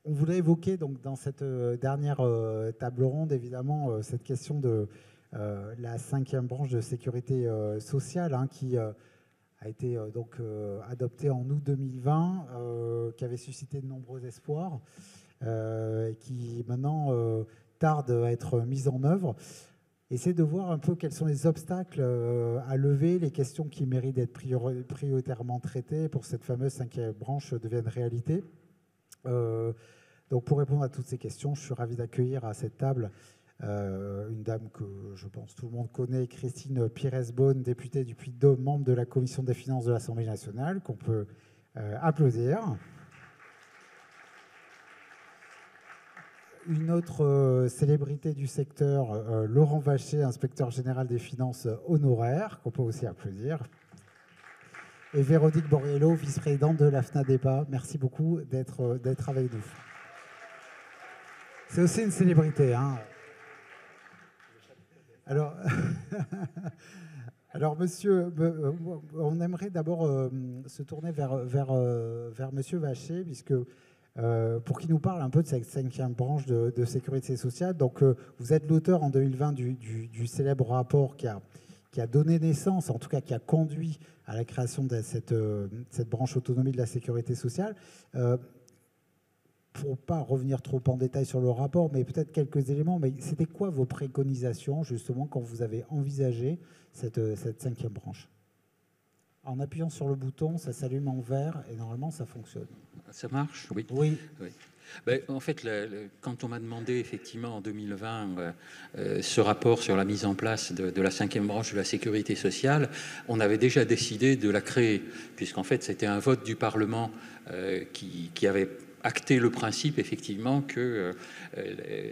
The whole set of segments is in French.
On voudrait évoquer donc, dans cette dernière table ronde, évidemment, cette question de la 5e branche de sécurité sociale, hein, qui a été adoptée en août 2020, qui avait suscité de nombreux espoirs, et qui maintenant tarde à être mise en œuvre. Essayer de voir un peu quels sont les obstacles à lever, les questions qui méritent d'être prioritairement traitées pour que cette fameuse 5e branche devienne réalité. Donc pour répondre à toutes ces questions, je suis ravi d'accueillir à cette table une dame que je pense tout le monde connaît, Christine Pires-Beaune, députée du Puy-de-Dôme, membre de la Commission des finances de l'Assemblée nationale, qu'on peut applaudir. Une autre célébrité du secteur, Laurent Vacher, inspecteur général des finances honoraire, qu'on peut aussi applaudir. Et Véronique Borriello, vice-présidente de la FNADEPA. Merci beaucoup d'être avec nous. C'est aussi une célébrité, hein. Alors, monsieur, on aimerait d'abord se tourner vers monsieur Vacher, puisque pour qu'il nous parle un peu de cette 5e branche de sécurité sociale. Donc, vous êtes l'auteur en 2020 du célèbre rapport qui a donné naissance, en tout cas qui a conduit à la création de cette branche autonomie de la sécurité sociale. Pour ne pas revenir trop en détail sur le rapport, mais peut-être quelques éléments, mais c'était quoi vos préconisations, justement, quand vous avez envisagé cette 5e branche? En appuyant sur le bouton, ça s'allume en vert et normalement, ça fonctionne. Ça marche? Oui. Oui. Ben, en fait, quand on m'a demandé effectivement en 2020 ce rapport sur la mise en place de la 5e branche de la sécurité sociale, on avait déjà décidé de la créer, puisqu'en fait c'était un vote du Parlement qui avait acté le principe effectivement que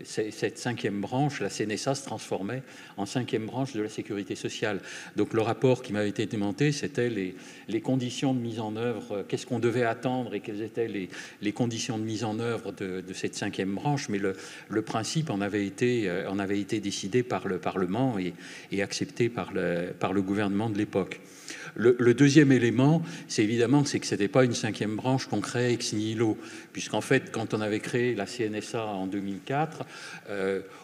cette 5e branche, la CNSA, se transformait en 5e branche de la sécurité sociale. Donc le rapport qui m'avait été demandé, c'était les conditions de mise en œuvre, qu'est-ce qu'on devait attendre et quelles étaient les conditions de mise en œuvre de cette 5e branche. Mais le principe en avait été décidé par le Parlement et accepté par le gouvernement de l'époque. Le deuxième élément, c'est évidemment que ce n'était pas une 5e branche qu'on créait ex nihilo, puisqu'en fait, quand on avait créé la CNSA en 2004,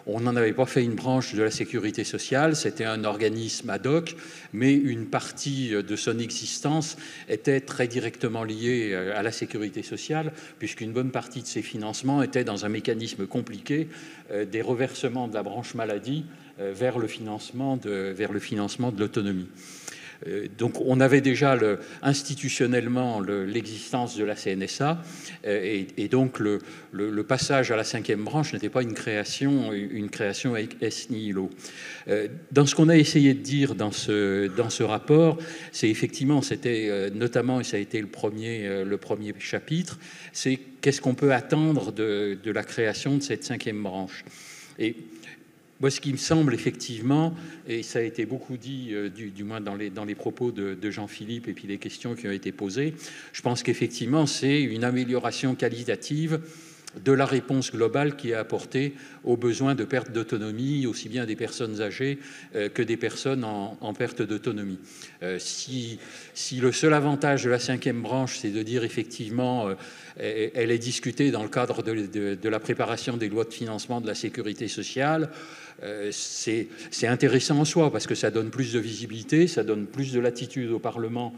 on n'en avait pas fait une branche de la sécurité sociale, c'était un organisme ad hoc, mais une partie de son existence était très directement liée à la sécurité sociale, puisqu'une bonne partie de ses financements était dans un mécanisme compliqué des reversements de la branche maladie vers le financement de l'autonomie. Donc on avait déjà institutionnellement l'existence de la CNSA et donc le passage à la 5e branche n'était pas une création ex nihilo. Dans ce qu'on a essayé de dire dans ce rapport, c'est effectivement, c'était notamment, et ça a été le premier chapitre, c'est qu'est-ce qu'on peut attendre de la création de cette 5e branche. Et moi, ce qui me semble effectivement, et ça a été beaucoup dit, du moins dans les propos de Jean-Philippe et puis les questions qui ont été posées, je pense qu'effectivement, c'est une amélioration qualitative de la réponse globale qui est apportée aux besoins de perte d'autonomie, aussi bien des personnes âgées que des personnes en perte d'autonomie. Si le seul avantage de la 5e branche, c'est de dire effectivement, elle est discutée dans le cadre de la préparation des lois de financement de la sécurité sociale, c'est intéressant en soi parce que ça donne plus de visibilité, ça donne plus de latitude au Parlement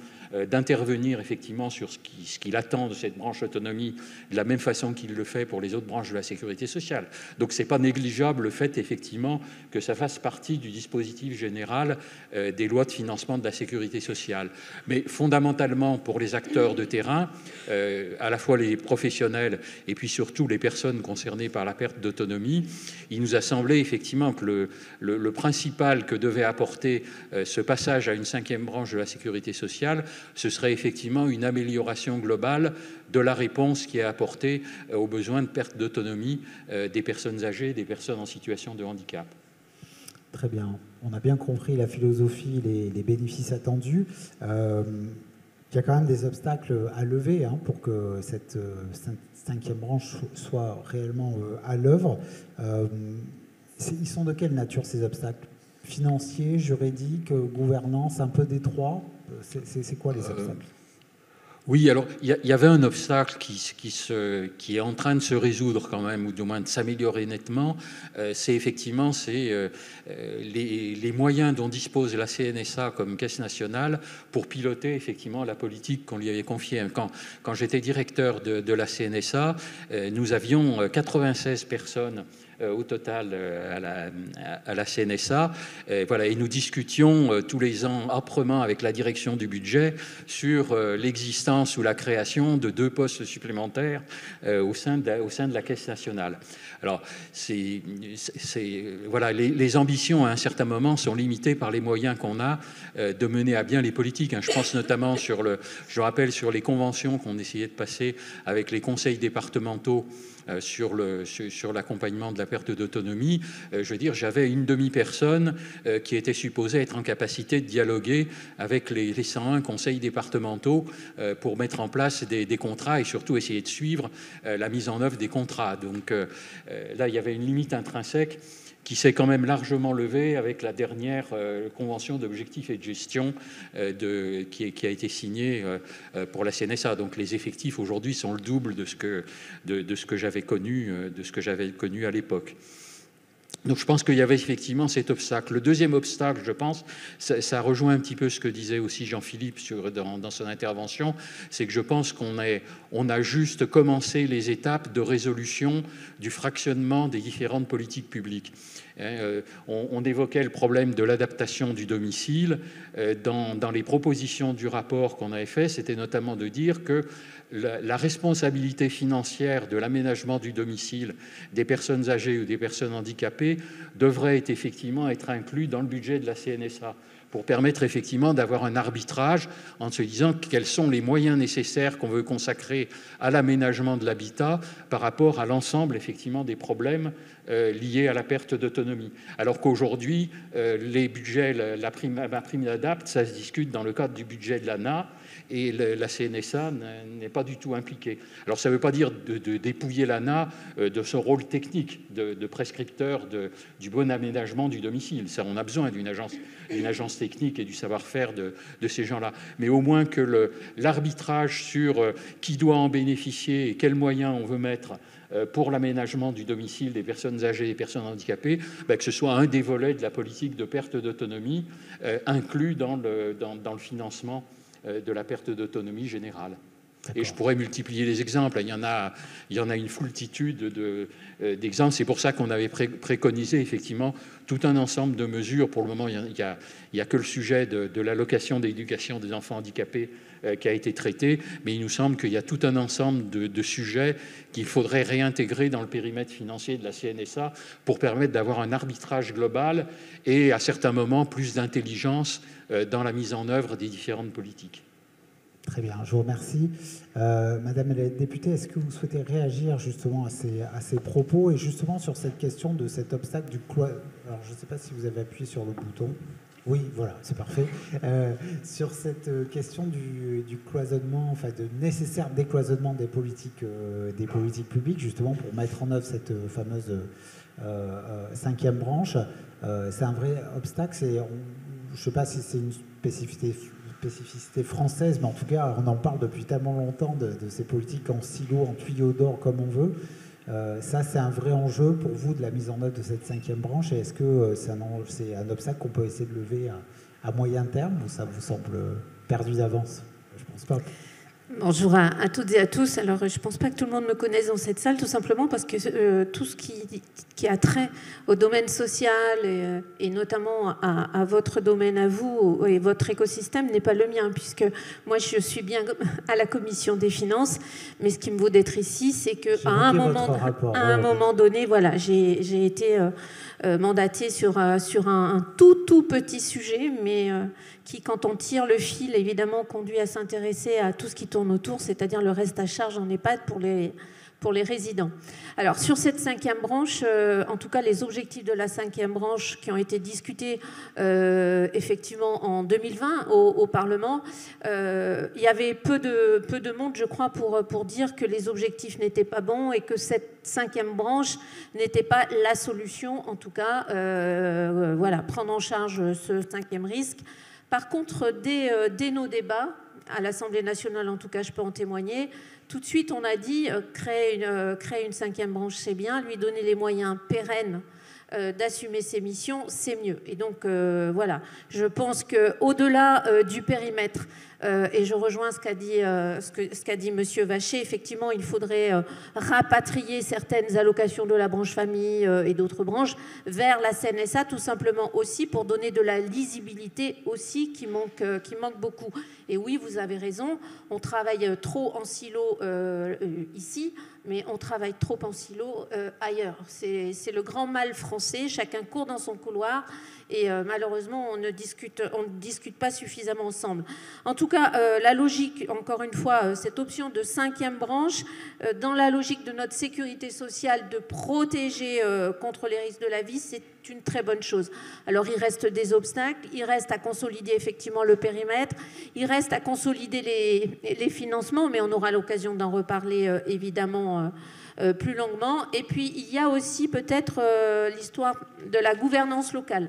d'intervenir effectivement sur ce qu'il attend de cette branche autonomie de la même façon qu'il le fait pour les autres branches de la sécurité sociale. Donc c'est pas négligeable le fait effectivement que ça fasse partie du dispositif général des lois de financement de la sécurité sociale. Mais fondamentalement pour les acteurs de terrain, à la fois les professionnels et puis surtout les personnes concernées par la perte d'autonomie, il nous a semblé effectivement que le principal que devait apporter ce passage à une 5e branche de la sécurité sociale, ce serait effectivement une amélioration globale de la réponse qui est apportée aux besoins de perte d'autonomie des personnes âgées, des personnes en situation de handicap. Très bien. On a bien compris la philosophie, les bénéfices attendus. Il y a quand même des obstacles à lever pour que cette 5e branche soit réellement à l'œuvre. Ils sont de quelle nature ces obstacles? Financiers, juridiques, gouvernance, un peu détroits? C'est quoi les obstacles? Oui, alors il y avait un obstacle qui est en train de se résoudre quand même, ou du moins de s'améliorer nettement. C'est effectivement les moyens dont dispose la CNSA comme caisse nationale pour piloter effectivement la politique qu'on lui avait confiée. Quand j'étais directeur de la CNSA, nous avions 96 personnes au total à la CNSA. Voilà, et nous discutions tous les ans âprement avec la direction du budget sur l'existence ou la création de 2 postes supplémentaires au sein de la Caisse nationale. Alors, voilà, les ambitions à un certain moment sont limitées par les moyens qu'on a de mener à bien les politiques. Je pense notamment je rappelle sur les conventions qu'on essayait de passer avec les conseils départementaux sur l'accompagnement de la perte d'autonomie. Je veux dire, j'avais une demi-personne qui était supposée être en capacité de dialoguer avec les 101 conseils départementaux pour mettre en place des contrats et surtout essayer de suivre la mise en œuvre des contrats. Donc là, il y avait une limite intrinsèque qui s'est quand même largement levée avec la dernière convention d'objectifs et de gestion qui a été signée pour la CNSA. Donc les effectifs aujourd'hui sont le double de ce que j'avais connu à l'époque. Donc je pense qu'il y avait effectivement cet obstacle. Le deuxième obstacle, je pense, ça rejoint un petit peu ce que disait aussi Jean-Philippe dans son intervention, c'est que je pense qu'on a juste commencé les étapes de résolution du fractionnement des différentes politiques publiques. On évoquait le problème de l'adaptation du domicile. Dans les propositions du rapport qu'on avait fait, c'était notamment de dire que la responsabilité financière de l'aménagement du domicile des personnes âgées ou des personnes handicapées devrait effectivement être inclus dans le budget de la CNSA pour permettre effectivement d'avoir un arbitrage en se disant quels sont les moyens nécessaires qu'on veut consacrer à l'aménagement de l'habitat par rapport à l'ensemble effectivement des problèmes liés à la perte d'autonomie. Alors qu'aujourd'hui, les budgets, la prime d'adapt, ça se discute dans le cadre du budget de l'ANA, et la CNSA n'est pas du tout impliquée. Alors ça ne veut pas dire de dépouiller l'ANA de son rôle technique de prescripteur du bon aménagement du domicile. Ça, on a besoin d'une agence technique et du savoir-faire de ces gens-là. Mais au moins que l'arbitrage sur qui doit en bénéficier et quels moyens on veut mettre pour l'aménagement du domicile des personnes âgées et des personnes handicapées, que ce soit un des volets de la politique de perte d'autonomie inclus dans le financement de la perte d'autonomie générale. Et je pourrais multiplier les exemples. Il y en a une foultitude d'exemples. C'est pour ça qu'on avait préconisé effectivement tout un ensemble de mesures. Pour le moment, il n'y a que le sujet de l'allocation d'éducation des enfants handicapés qui a été traité, mais il nous semble qu'il y a tout un ensemble de sujets qu'il faudrait réintégrer dans le périmètre financier de la CNSA pour permettre d'avoir un arbitrage global et à certains moments plus d'intelligence dans la mise en œuvre des différentes politiques. Très bien, je vous remercie. Madame la députée, est-ce que vous souhaitez réagir justement à ces propos et justement sur cette question de cet obstacle du cloisonnement? Alors, je ne sais pas si vous avez appuyé sur le bouton. Oui, voilà, c'est parfait. Sur cette question du cloisonnement, enfin de nécessaire décloisonnement des politiques publiques, justement pour mettre en œuvre cette fameuse 5e branche, c'est un vrai obstacle. Je ne sais pas si c'est une spécificité française, mais en tout cas, on en parle depuis tellement longtemps de ces politiques en silo, en tuyau d'or, comme on veut. Ça, c'est un vrai enjeu pour vous de la mise en œuvre de cette 5e branche. Et est-ce que c'est un obstacle qu'on peut essayer de lever à moyen terme ou ça vous semble perdu d'avance? Je pense pas. Bonjour à toutes et à tous. Alors, je ne pense pas que tout le monde me connaisse dans cette salle, tout simplement parce que tout ce qui a trait au domaine social et notamment à votre domaine à vous et votre écosystème n'est pas le mien, puisque moi, je suis bien à la commission des finances, mais ce qui me vaut d'être ici, c'est qu'à un moment donné, voilà, j'ai été mandatée sur un tout petit sujet, mais qui, quand on tire le fil, évidemment, conduit à s'intéresser à tout ce qui tourne autour, c'est-à-dire le reste à charge en EHPAD pour les résidents. Alors, sur cette 5e branche, en tout cas, les objectifs de la 5e branche qui ont été discutés effectivement en 2020 au Parlement, il y avait peu de monde, je crois, pour dire que les objectifs n'étaient pas bons et que cette 5e branche n'était pas la solution, en tout cas, voilà, prendre en charge ce 5e risque. Par contre, dès nos débats, à l'Assemblée nationale, en tout cas, je peux en témoigner. Tout de suite, on a dit créer une 5e branche, c'est bien, lui donner les moyens pérennes d'assumer ses missions, c'est mieux. Et donc, voilà, je pense qu'au-delà du périmètre, et je rejoins ce qu'a dit M. Vacher, effectivement, il faudrait rapatrier certaines allocations de la branche famille et d'autres branches vers la CNSA, tout simplement aussi pour donner de la lisibilité aussi qui manque beaucoup. Et oui, vous avez raison, on travaille trop en silo ici, mais on travaille trop en silo ailleurs. C'est le grand mal français, chacun court dans son couloir et malheureusement on ne discute pas suffisamment ensemble. En tout cas, la logique, encore une fois, cette option de 5e branche, dans la logique de notre sécurité sociale, de protéger contre les risques de la vie, c'est une très bonne chose. Alors il reste des obstacles, il reste à consolider effectivement le périmètre, il reste à consolider les financements, mais on aura l'occasion d'en reparler évidemment plus longuement. Et puis il y a aussi peut-être l'histoire de la gouvernance locale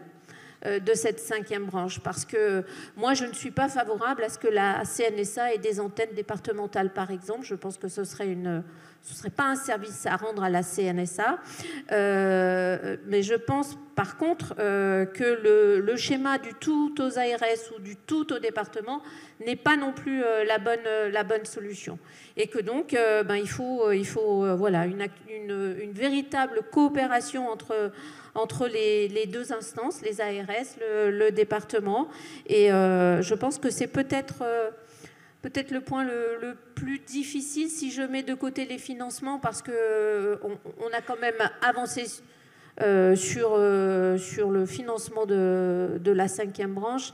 de cette 5e branche, parce que moi je ne suis pas favorable à ce que la CNSA ait des antennes départementales par exemple. Je pense que ce serait pas un service à rendre à la CNSA, mais je pense par contre que le schéma du tout aux ARS ou du tout au département n'est pas non plus la bonne solution, et que donc il faut voilà, une véritable coopération entre les deux instances, les ARS, le département, et je pense que c'est peut-être le point le plus difficile si je mets de côté les financements, parce qu'on a quand même avancé sur le financement de la 5e branche,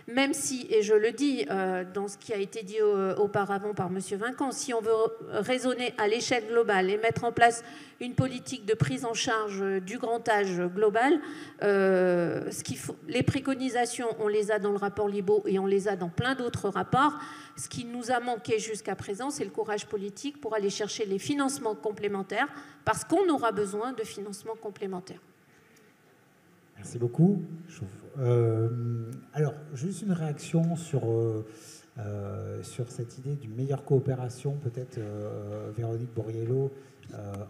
même si, et je le dis dans ce qui a été dit auparavant par M. Vinquant, si on veut raisonner à l'échelle globale et mettre en place une politique de prise en charge du grand âge global, les préconisations, on les a dans le rapport Libault et on les a dans plein d'autres rapports. Ce qui nous a manqué jusqu'à présent, c'est le courage politique pour aller chercher les financements complémentaires, parce qu'on aura besoin de financements complémentaires. Merci beaucoup. Alors, juste une réaction sur cette idée d'une meilleure coopération, peut-être, Véronique Borriello,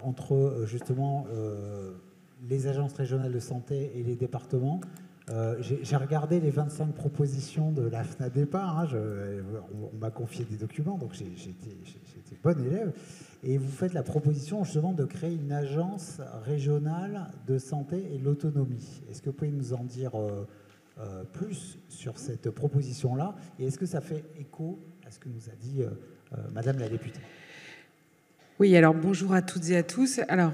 entre justement les agences régionales de santé et les départements. J'ai regardé les 25 propositions de la FNADEPA, hein, on m'a confié des documents, donc j'étais bon élève. Et vous faites la proposition justement de créer une agence régionale de santé et de l'autonomie. Est-ce que vous pouvez nous en dire plus sur cette proposition-là? Et est-ce que ça fait écho à ce que nous a dit Madame la députée? Oui, alors bonjour à toutes et à tous. Alors,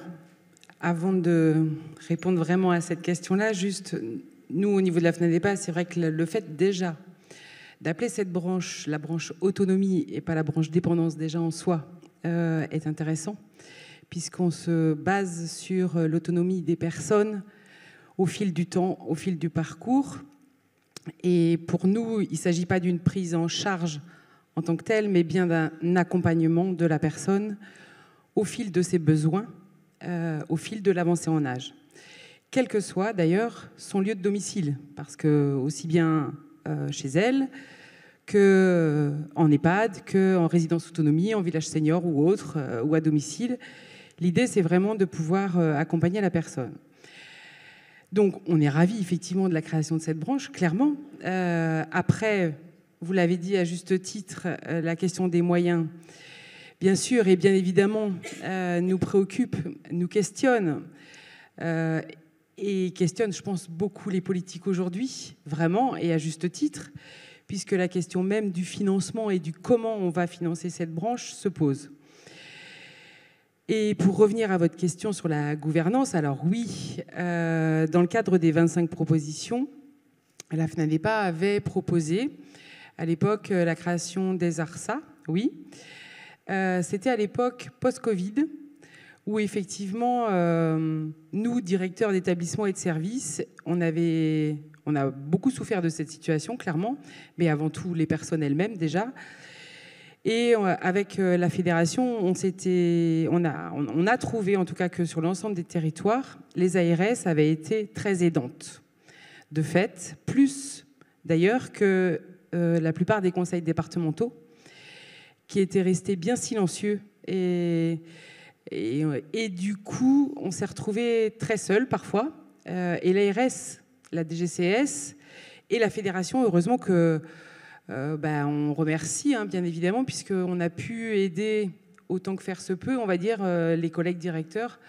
avant de répondre vraiment à cette question-là, juste, nous, au niveau de la FNADEPA, c'est vrai que le fait déjà d'appeler cette branche la branche autonomie et pas la branche dépendance déjà en soi, est intéressant, puisqu'on se base sur l'autonomie des personnes au fil du temps, au fil du parcours. Et pour nous, il ne s'agit pas d'une prise en charge en tant que telle, mais bien d'un accompagnement de la personne au fil de ses besoins, au fil de l'avancée en âge. Quel que soit d'ailleurs son lieu de domicile, parce que aussi bien chez elle, qu'en EHPAD, qu'en résidence autonomie, en village senior ou autre, ou à domicile. L'idée, c'est vraiment de pouvoir accompagner la personne. Donc, on est ravis, effectivement, de la création de cette branche, clairement. Après, vous l'avez dit à juste titre, la question des moyens, bien sûr, et bien évidemment, nous préoccupe, nous questionne, et questionne, je pense, beaucoup les politiques aujourd'hui, vraiment, et à juste titre, puisque la question même du financement et du comment on va financer cette branche se pose. Et pour revenir à votre question sur la gouvernance, alors oui, dans le cadre des 25 propositions, la FNADEPA avait proposé à l'époque la création des ARSA, oui. C'était à l'époque post-Covid, où effectivement, nous, directeurs d'établissements et de services, on a beaucoup souffert de cette situation, clairement, mais avant tout les personnes elles-mêmes déjà. Et avec la fédération, on a trouvé, en tout cas que sur l'ensemble des territoires, les ARS avaient été très aidantes. De fait, plus d'ailleurs que la plupart des conseils départementaux, qui était resté bien silencieux. Et du coup, on s'est retrouvé très seul parfois. Et l'ARS, la DGCS et la fédération, heureusement que on remercie, bien évidemment, puisqu'on a pu aider autant que faire se peut, on va dire, les collègues directeurs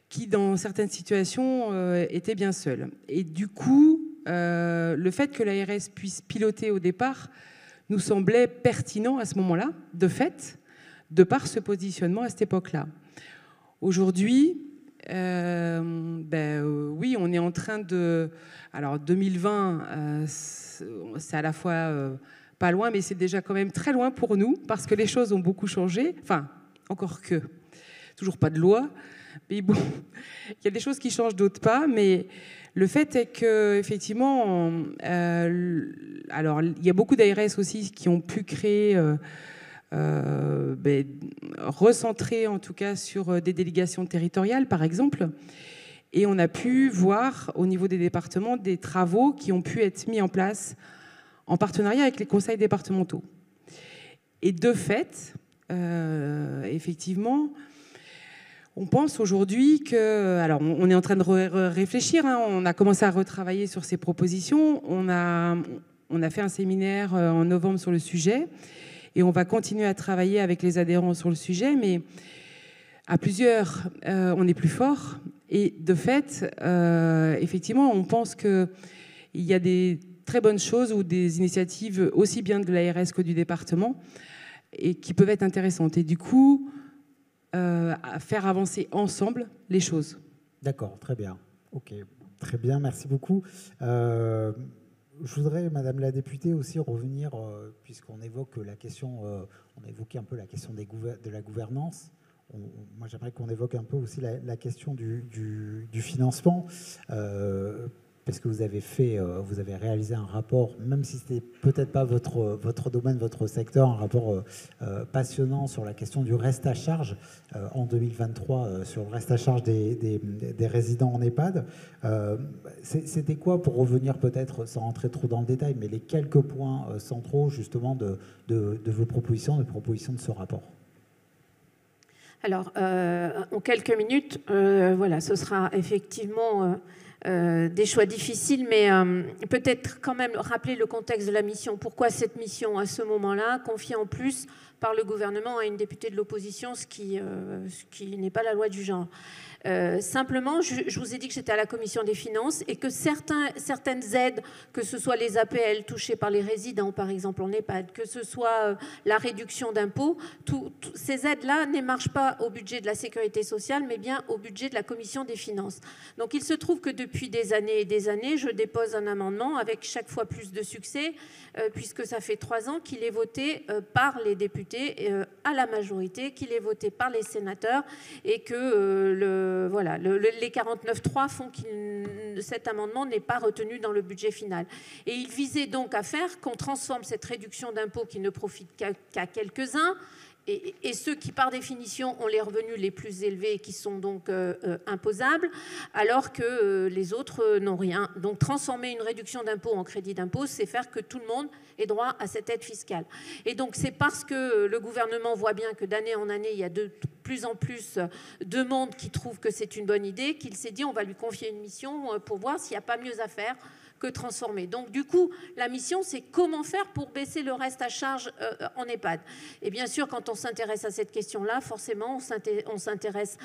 qui, dans certaines situations, étaient bien seuls. Et du coup, le fait que l'ARS puisse piloter au départ nous semblait pertinent à ce moment-là, de fait, de par ce positionnement à cette époque-là. Aujourd'hui, oui, on est en train de... Alors, 2020, c'est à la fois pas loin, mais c'est déjà quand même très loin pour nous, parce que les choses ont beaucoup changé. Enfin, encore que. Toujours pas de loi. Mais bon, il y a des choses qui changent, d'autres pas. Mais le fait est qu'effectivement, alors, il y a beaucoup d'ARS aussi qui ont pu créer... recentrer en tout cas sur des délégations territoriales par exemple, et on a pu voir au niveau des départements des travaux qui ont pu être mis en place en partenariat avec les conseils départementaux. Et de fait, effectivement, on pense aujourd'hui que... Alors, on est en train de réfléchir, on a commencé à retravailler sur ces propositions, on a fait un séminaire en novembre sur le sujet. Et on va continuer à travailler avec les adhérents sur le sujet, mais à plusieurs, on est plus fort. Et de fait, effectivement, on pense qu'il y a des très bonnes choses ou des initiatives aussi bien de l'ARS que du département et qui peuvent être intéressantes. Et du coup, à faire avancer ensemble les choses. D'accord, très bien. Ok, très bien, merci beaucoup. Je voudrais, Madame la députée, aussi revenir, puisqu'on évoque la question, on a évoqué un peu la question de la gouvernance. Moi, j'aimerais qu'on évoque un peu aussi la question du financement, parce que vous avez réalisé un rapport, même si c'était peut-être pas votre domaine, votre secteur, un rapport passionnant sur la question du reste à charge en 2023, sur le reste à charge des résidents en EHPAD. C'était quoi, pour revenir peut-être, sans rentrer trop dans le détail, mais les quelques points centraux justement de vos propositions, de ce rapport? Alors, en quelques minutes, voilà, ce sera effectivement des choix difficiles, mais peut-être quand même rappeler le contexte de la mission. Pourquoi cette mission, à ce moment-là, confiée en plus par le gouvernement à une députée de l'opposition, ce qui n'est pas la loi du genre. Simplement, je vous ai dit que j'étais à la commission des finances et que certaines aides, que ce soit les APL touchées par les résidents, par exemple en EHPAD, que ce soit la réduction d'impôts, ces aides-là ne marchent pas au budget de la sécurité sociale, mais bien au budget de la commission des finances. Donc il se trouve que depuis des années et des années, je dépose un amendement avec chaque fois plus de succès, puisque ça fait 3 ans qu'il est voté par les députés à la majorité, qu'il est voté par les sénateurs et que les 49.3 font que cet amendement n'est pas retenu dans le budget final. Et il visait donc à faire qu'on transforme cette réduction d'impôts qui ne profite qu'à quelques-uns, et ceux qui, par définition, ont les revenus les plus élevés et qui sont donc imposables, alors que les autres n'ont rien. Donc, transformer une réduction d'impôt en crédit d'impôt, c'est faire que tout le monde ait droit à cette aide fiscale. Et donc, c'est parce que le gouvernement voit bien que d'année en année, il y a de plus en plus de monde qui trouve que c'est une bonne idée, qu'il s'est dit on va lui confier une mission pour voir s'il n'y a pas mieux à faire que transformer. Donc du coup, la mission, c'est comment faire pour baisser le reste à charge en EHPAD. Et bien sûr, quand on s'intéresse à cette question-là, forcément, on s'intéresse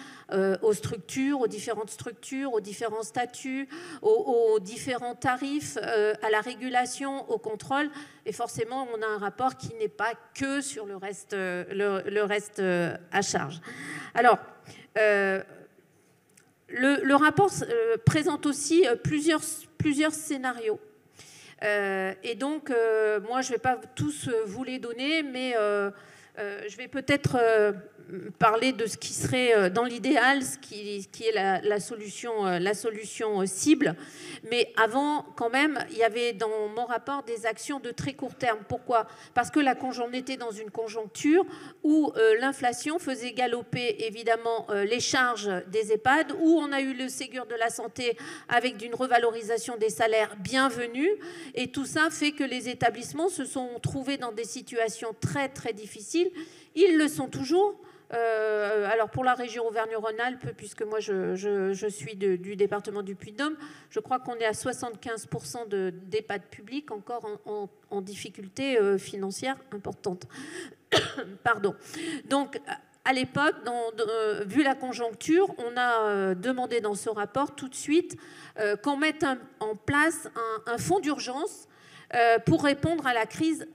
aux structures, aux différentes structures, aux différents statuts, aux différents tarifs, à la régulation, au contrôle. Et forcément, on a un rapport qui n'est pas que sur le reste à charge. Alors, le rapport présente aussi plusieurs scénarios. Et donc, moi, je ne vais pas tous vous les donner, mais je vais peut-être parler de ce qui serait dans l'idéal, ce qui est la solution cible. Mais avant, quand même, il y avait dans mon rapport des actions de très court terme. Pourquoi ? Parce que on était dans une conjoncture où l'inflation faisait galoper évidemment les charges des EHPAD, où on a eu le Ségur de la santé avec une revalorisation des salaires bienvenue. Et tout ça fait que les établissements se sont trouvés dans des situations très, très difficiles difficiles. Ils le sont toujours. Alors pour la région Auvergne-Rhône-Alpes, puisque moi je suis du département du Puy-de-Dôme, je crois qu'on est à 75% d'EHPAD publics encore en difficulté financière importante. Pardon. Donc à l'époque, vu la conjoncture, on a demandé dans ce rapport tout de suite qu'on mette en place un fonds d'urgence pour répondre à la crise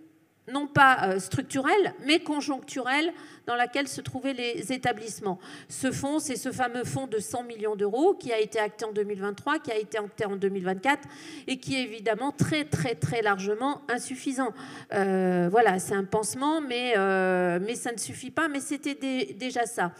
non pas structurelle, mais conjoncturelle dans laquelle se trouvaient les établissements. Ce fonds, c'est ce fameux fonds de 100 millions d'euros qui a été acté en 2023, qui a été acté en 2024 et qui est évidemment très, très, très largement insuffisant. Voilà, c'est un pansement, mais ça ne suffit pas, mais c'était déjà ça.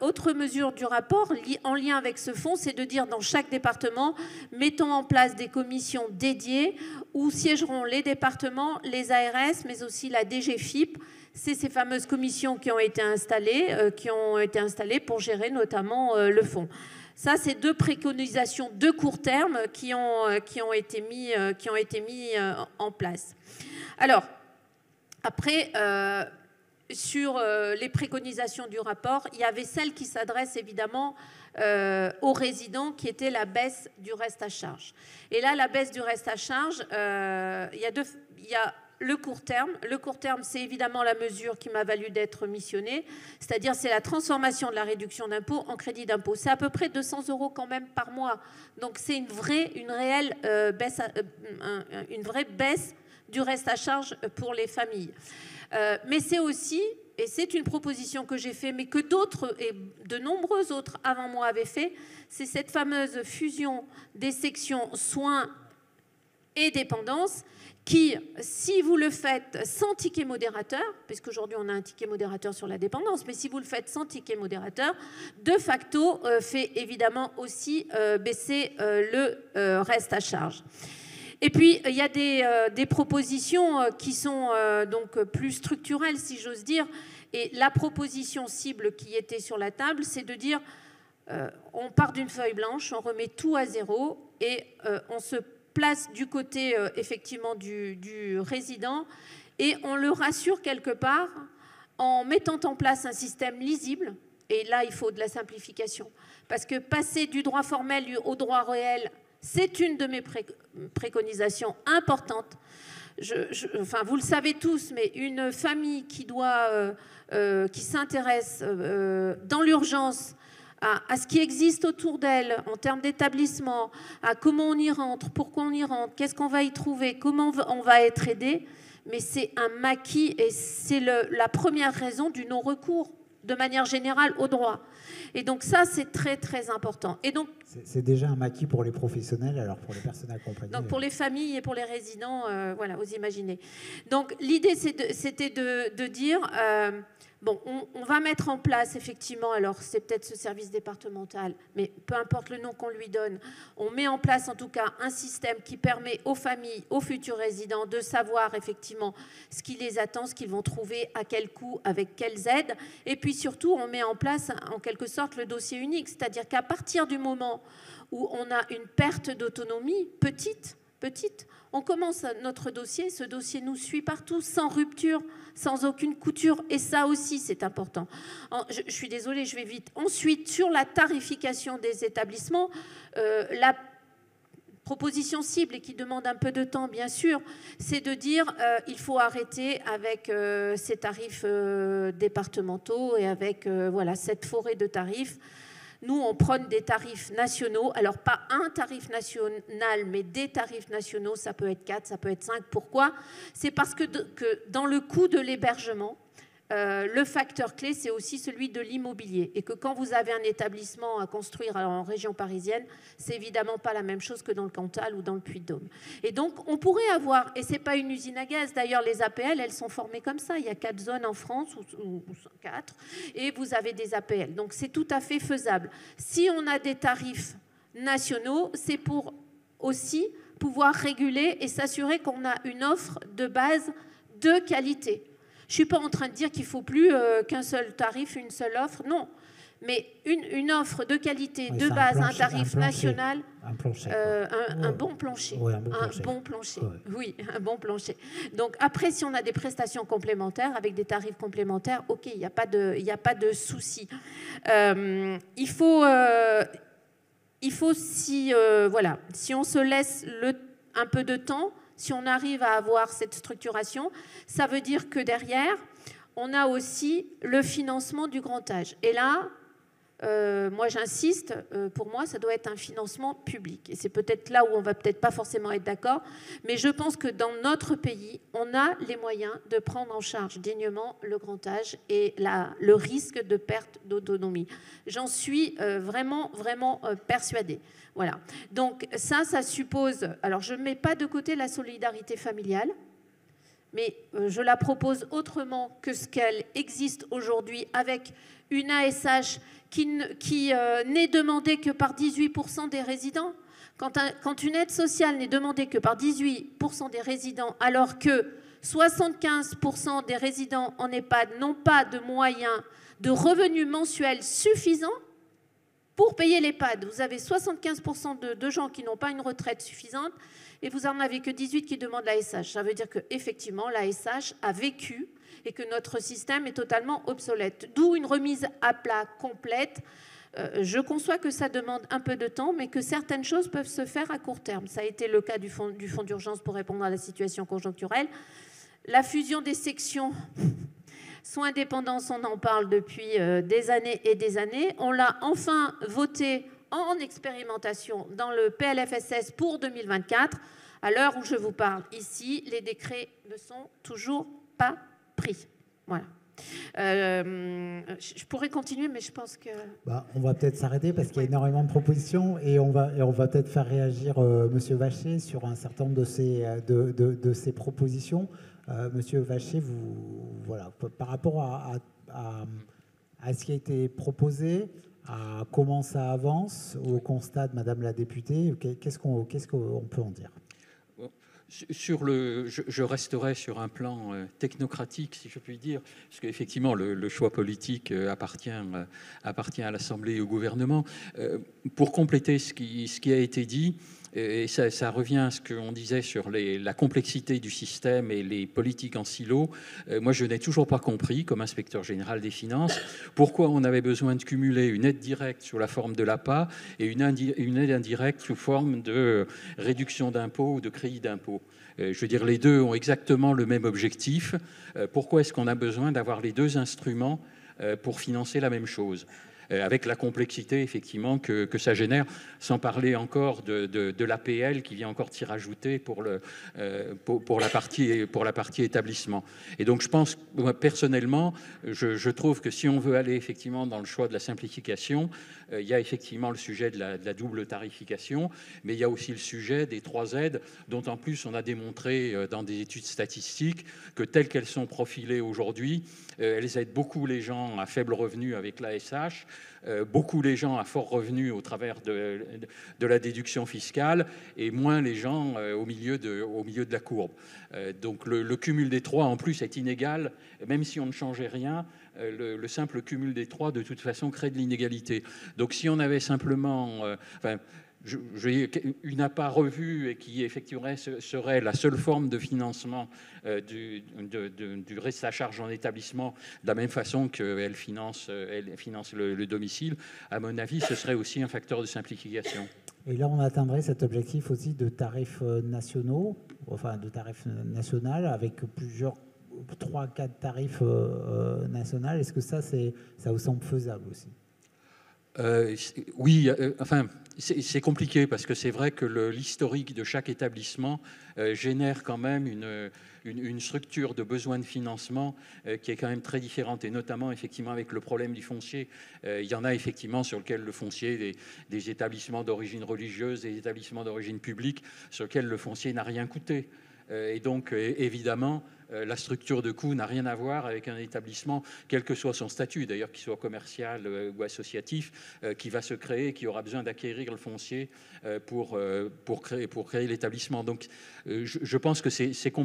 Autre mesure du rapport en lien avec ce fonds, c'est de dire dans chaque département, mettons en place des commissions dédiées où siégeront les départements, les ARS, mais aussi la DGFiP. C'est ces fameuses commissions qui ont été installées pour gérer notamment le fonds. Ça, c'est 2 préconisations de court terme qui ont été mis en place. Alors, après... sur les préconisations du rapport, il y avait celle qui s'adresse évidemment aux résidents, qui était la baisse du reste à charge. Et là, la baisse du reste à charge, il y a le court terme. Le court terme, c'est évidemment la mesure qui m'a valu d'être missionnée, c'est-à-dire c'est la transformation de la réduction d'impôt en crédit d'impôt. C'est à peu près 200 € quand même par mois. Donc c'est une réelle baisse du reste à charge pour les familles. Mais c'est aussi, et c'est une proposition que j'ai faite, mais que d'autres et de nombreux autres avant moi avaient fait, c'est cette fameuse fusion des sections soins et dépendance qui, si vous le faites sans ticket modérateur, puisqu'aujourd'hui on a un ticket modérateur sur la dépendance, mais si vous le faites sans ticket modérateur, de facto fait évidemment aussi baisser le reste à charge. Et puis, il y a des propositions qui sont donc plus structurelles, si j'ose dire. Et la proposition cible qui était sur la table, c'est de dire on part d'une feuille blanche, on remet tout à zéro et on se place du côté, effectivement, du résident et on le rassure quelque part en mettant en place un système lisible. Et là, il faut de la simplification. Parce que passer du droit formel au droit réel, c'est une de mes préconisations importantes. Enfin, vous le savez tous, mais une famille qui s'intéresse dans l'urgence à ce qui existe autour d'elle en termes d'établissement, à comment on y rentre, pourquoi on y rentre, qu'est-ce qu'on va y trouver, comment on va être aidé, mais c'est un maquis et c'est la première raison du non-recours de manière générale au droit. Et donc ça, c'est très, très important. Et donc, c'est déjà un maquis pour les professionnels, alors pour les personnes accompagnées. Donc pour les familles et pour les résidents, voilà, vous imaginez. Donc l'idée, c'était de dire, bon, on va mettre en place effectivement, alors c'est peut-être ce service départemental, mais peu importe le nom qu'on lui donne, on met en place en tout cas un système qui permet aux familles, aux futurs résidents de savoir effectivement ce qui les attend, ce qu'ils vont trouver, à quel coût, avec quelles aides. Et puis surtout, on met en place en quelque sorte le dossier unique, c'est-à-dire qu'à partir du moment où on a une perte d'autonomie petite, on commence notre dossier, ce dossier nous suit partout, sans rupture, sans aucune couture, et ça aussi c'est important. Je suis désolée, je vais vite. Ensuite, sur la tarification des établissements, la proposition cible, et qui demande un peu de temps bien sûr, c'est de dire il faut arrêter avec ces tarifs départementaux et avec voilà, cette forêt de tarifs. Nous, on prône des tarifs nationaux. Alors, pas un tarif national, mais des tarifs nationaux. Ça peut être 4, ça peut être 5. Pourquoi ? C'est parce que dans le coût de l'hébergement, le facteur clé, c'est aussi celui de l'immobilier. Et que quand vous avez un établissement à construire en région parisienne, c'est évidemment pas la même chose que dans le Cantal ou dans le Puy-de-Dôme. Et donc, on pourrait avoir, et c'est pas une usine à gaz, d'ailleurs, les APL, elles sont formées comme ça. Il y a 4 zones en France, ou 4, et vous avez des APL. Donc, c'est tout à fait faisable. Si on a des tarifs nationaux, c'est pour aussi pouvoir réguler et s'assurer qu'on a une offre de base de qualité. Je ne suis pas en train de dire qu'il ne faut plus qu'un seul tarif, une seule offre, non. mais une offre de qualité, Oui, de c'est base, un plancher, tarif national, un plancher, un bon plancher. Ouais, un bon plancher. Ouais. Oui, un bon plancher. Donc après, si on a des prestations complémentaires avec des tarifs complémentaires, ok, il n'y a pas de souci. Il faut si on se laisse un peu de temps, si on arrive à avoir cette structuration, ça veut dire que derrière, on a aussi le financement du grand âge. Et là, moi j'insiste, pour moi ça doit être un financement public. Et c'est peut-être là où on va peut-être pas forcément être d'accord, mais je pense que dans notre pays, on a les moyens de prendre en charge dignement le grand âge et le risque de perte d'autonomie. J'en suis vraiment persuadée. Voilà. Donc ça suppose... Alors je ne mets pas de côté la solidarité familiale, mais je la propose autrement que ce qu'elle existe aujourd'hui, avec une ASH qui n'est demandée que par 18% des résidents. Quand une aide sociale n'est demandée que par 18% des résidents, alors que 75% des résidents en EHPAD n'ont pas de moyens de revenus mensuels suffisants pour payer l'EHPAD. Vous avez 75% de gens qui n'ont pas une retraite suffisante et vous n'en avez que 18 qui demandent l'ASH. Ça veut dire qu'effectivement, l'ASH a vécu et que notre système est totalement obsolète. D'où une remise à plat complète. Je conçois que ça demande un peu de temps, mais que certaines choses peuvent se faire à court terme. Ça a été le cas du fonds d'urgence pour répondre à la situation conjoncturelle. La fusion des sections soins dépendance, on en parle depuis des années et des années. On l'a enfin voté en expérimentation dans le PLFSS pour 2024. À l'heure où je vous parle ici, les décrets ne sont toujours pas pris. Voilà. Je pourrais continuer, mais je pense que... On va peut-être s'arrêter parce qu'il y a énormément de propositions et on va peut-être faire réagir Monsieur Vacher sur un certain nombre de ces propositions. Monsieur Vacher, voilà, par rapport à ce qui a été proposé, à comment ça avance, au constat de Madame la députée, qu'est-ce qu'on peut en dire ? Je resterai sur un plan technocratique, si je puis dire, parce qu'effectivement, le choix politique appartient à l'Assemblée et au gouvernement. Pour compléter ce qui a été dit, et ça revient à ce qu'on disait sur la complexité du système et les politiques en silo. Moi, je n'ai toujours pas compris, comme inspecteur général des finances, pourquoi on avait besoin de cumuler une aide directe sous la forme de l'APA et une aide indirecte sous forme de réduction d'impôts ou de crédit d'impôt. Je veux dire, les deux ont exactement le même objectif. Pourquoi est-ce qu'on a besoin d'avoir les deux instruments pour financer la même chose ? Avec la complexité effectivement que ça génère, sans parler encore de l'APL qui vient encore s'y rajouter pour la partie établissement. Et donc je pense, moi, personnellement, je trouve que si on veut aller effectivement dans le choix de la simplification, il y a effectivement le sujet de la double tarification, mais il y a aussi le sujet des 3 aides, dont en plus on a démontré dans des études statistiques que telles qu'elles sont profilées aujourd'hui, elles aident beaucoup les gens à faible revenu avec l'ASH, beaucoup les gens à fort revenu au travers de la déduction fiscale et moins les gens au milieu de la courbe. Donc le cumul des 3 en plus est inégal, même si on ne changeait rien. Le simple cumul des 3 de toute façon crée de l'inégalité. Donc si on avait simplement une APA revue et qui effectivement serait la seule forme de financement du reste à charge en établissement, de la même façon qu'elle finance le domicile, à mon avis, ce serait aussi un facteur de simplification. Et là, on atteindrait cet objectif aussi de tarifs nationaux, enfin de tarifs national avec plusieurs 3-4 tarifs nationaux. Est-ce que ça vous semble faisable aussi ? Oui, enfin, c'est compliqué parce que c'est vrai que l'historique de chaque établissement génère quand même une structure de besoin de financement qui est quand même très différente, et notamment effectivement avec le problème du foncier. Il y en a effectivement sur lequel le foncier des établissements d'origine religieuse, des établissements d'origine publique, sur lequel le foncier n'a rien coûté. Et donc, évidemment, la structure de coût n'a rien à voir avec un établissement, quel que soit son statut, d'ailleurs qu'il soit commercial ou associatif, qui va se créer, qui aura besoin d'acquérir le foncier pour créer l'établissement. Donc, je pense que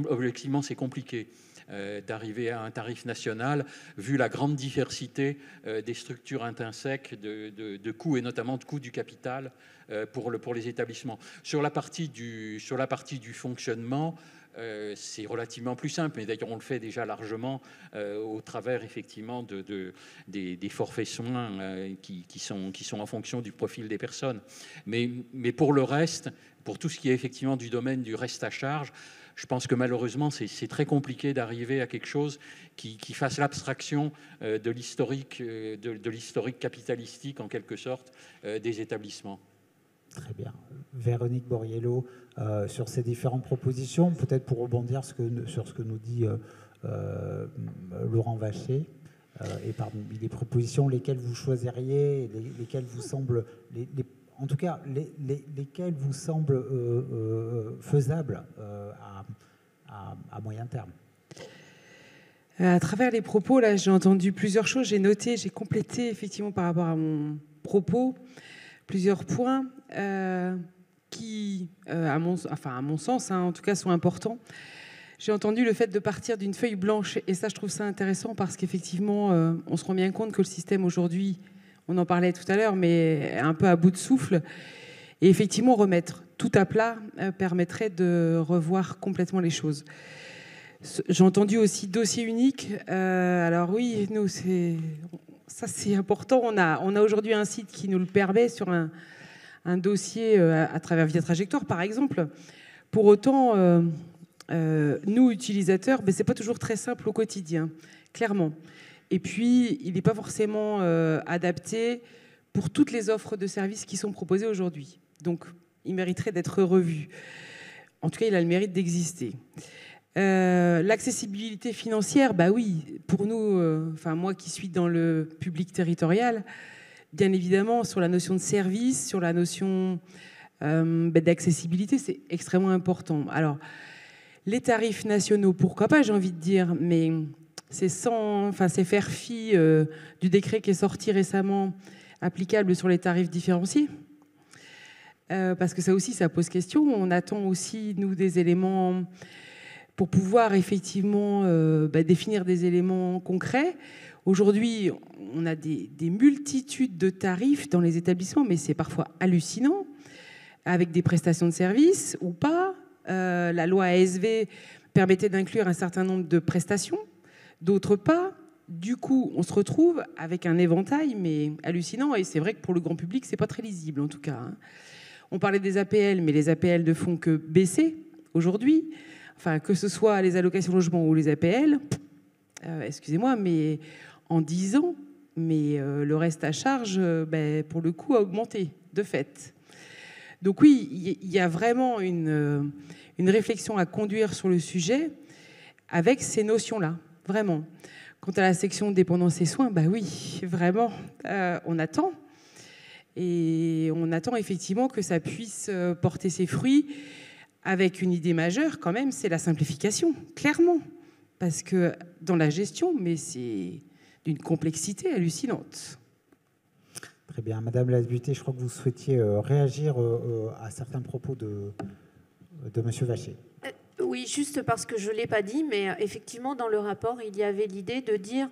objectivement, c'est compliqué. d'arriver à un tarif national, vu la grande diversité des structures intrinsèques de coûts, et notamment de coûts du capital pour les établissements. Sur la partie du fonctionnement, c'est relativement plus simple, mais d'ailleurs on le fait déjà largement au travers effectivement des forfaits soins qui sont en fonction du profil des personnes. Mais pour le reste, pour tout ce qui est effectivement du domaine du reste à charge, je pense que malheureusement c'est très compliqué d'arriver à quelque chose qui fasse l'abstraction de l'historique capitalistique en quelque sorte des établissements. Très bien. Véronique Borriello, sur ces différentes propositions, peut-être pour rebondir sur ce que nous dit Laurent Vacher, et parmi les propositions, lesquelles vous choisiriez, lesquelles vous semblent, en tout cas, lesquelles vous semblent faisables à moyen terme? À travers les propos, là, j'ai entendu plusieurs choses, j'ai noté, j'ai complété effectivement par rapport à mon propos plusieurs points qui, à mon sens, en tout cas, sont importants. J'ai entendu le fait de partir d'une feuille blanche, et ça, je trouve ça intéressant parce qu'effectivement, on se rend bien compte que le système aujourd'hui, on en parlait tout à l'heure, mais un peu à bout de souffle. Et effectivement, remettre tout à plat permettrait de revoir complètement les choses. J'ai entendu aussi dossier unique. Alors oui, nous, ça c'est important. On a aujourd'hui un site qui nous le permet sur un dossier à travers Via Trajectoire, par exemple. Pour autant, nous, utilisateurs, c'est pas toujours très simple au quotidien, clairement. Et puis, il n'est pas forcément adapté pour toutes les offres de services qui sont proposées aujourd'hui. Donc, il mériterait d'être revu. En tout cas, il a le mérite d'exister. L'accessibilité financière, oui, pour nous, moi qui suis dans le public territorial, bien évidemment, sur la notion de service, sur la notion d'accessibilité, c'est extrêmement important. Alors, les tarifs nationaux, pourquoi pas, j'ai envie de dire, mais c'est faire fi du décret qui est sorti récemment, applicable sur les tarifs différenciés. Parce que ça aussi, ça pose question. On attend aussi, nous, des éléments pour pouvoir effectivement définir des éléments concrets. Aujourd'hui, on a des multitudes de tarifs dans les établissements, mais c'est parfois hallucinant, avec des prestations de services ou pas. La loi ASV permettait d'inclure un certain nombre de prestations, d'autres pas. Du coup, on se retrouve avec un éventail, mais hallucinant. Et c'est vrai que pour le grand public, c'est pas très lisible, en tout cas. On parlait des APL, mais les APL ne font que baisser aujourd'hui. Enfin, que ce soit les allocations logement ou les APL, excusez-moi, mais en 10 ans, le reste à charge, pour le coup, a augmenté, de fait. Donc oui, il y a vraiment une réflexion à conduire sur le sujet avec ces notions-là, vraiment. Quant à la section dépendance et soins, oui, vraiment, on attend. Et on attend effectivement que ça puisse porter ses fruits avec une idée majeure quand même, c'est la simplification, clairement. Parce que dans la gestion, c'est d'une complexité hallucinante. Très bien. Madame Lasbuté, je crois que vous souhaitiez réagir à certains propos de M. Vacher. Oui, juste parce que je ne l'ai pas dit, mais effectivement, dans le rapport, il y avait l'idée de dire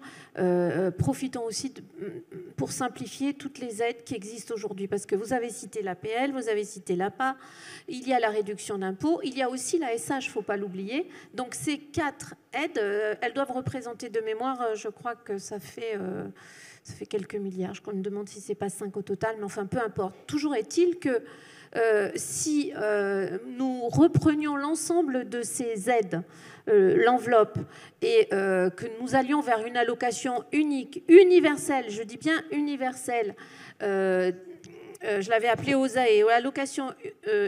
profitons aussi pour simplifier toutes les aides qui existent aujourd'hui. Parce que vous avez cité l'APL, vous avez cité l'APA, il y a la réduction d'impôts, il y a aussi la SH, il ne faut pas l'oublier. Donc ces 4 aides, elles doivent représenter de mémoire, je crois que ça fait quelques milliards. Je me demande si ce n'est pas 5 au total, mais enfin, peu importe. Toujours est-il que si nous reprenions l'ensemble de ces aides, l'enveloppe, et que nous allions vers une allocation unique, universelle, je dis bien universelle, je l'avais appelée OSAE, ou allocation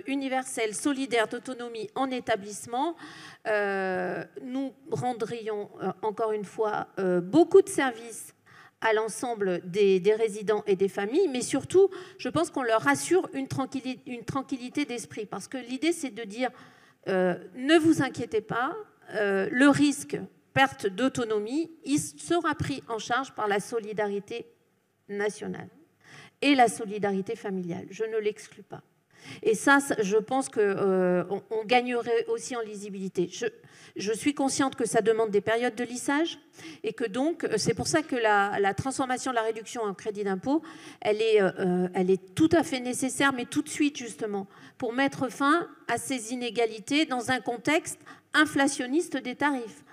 universelle solidaire d'autonomie en établissement, nous rendrions encore une fois beaucoup de services à l'ensemble des résidents et des familles, mais surtout, je pense qu'on leur assure une tranquillité d'esprit, parce que l'idée, c'est de dire ne vous inquiétez pas, le risque perte d'autonomie, il sera pris en charge par la solidarité nationale et la solidarité familiale. Je ne l'exclus pas. Et ça, je pense qu'on gagnerait aussi en lisibilité. Je suis consciente que ça demande des périodes de lissage et que donc, c'est pour ça que la transformation de la réduction en crédit d'impôt, elle est tout à fait nécessaire, mais tout de suite justement, pour mettre fin à ces inégalités dans un contexte inflationniste des tarifs.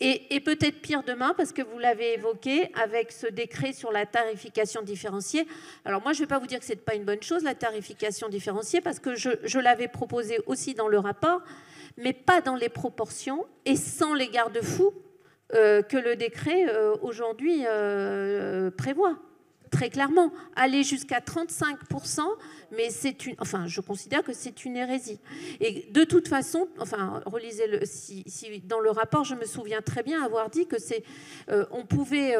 Et peut-être pire demain, parce que vous l'avez évoqué, avec ce décret sur la tarification différenciée. Alors moi, je ne vais pas vous dire que ce n'est pas une bonne chose, la tarification différenciée, parce que je l'avais proposé aussi dans le rapport, mais pas dans les proportions et sans les garde-fous que le décret aujourd'hui prévoit. Très clairement, aller jusqu'à 35%, mais je considère que c'est une hérésie. Et de toute façon, relisez-le, si dans le rapport, je me souviens très bien avoir dit que on pouvait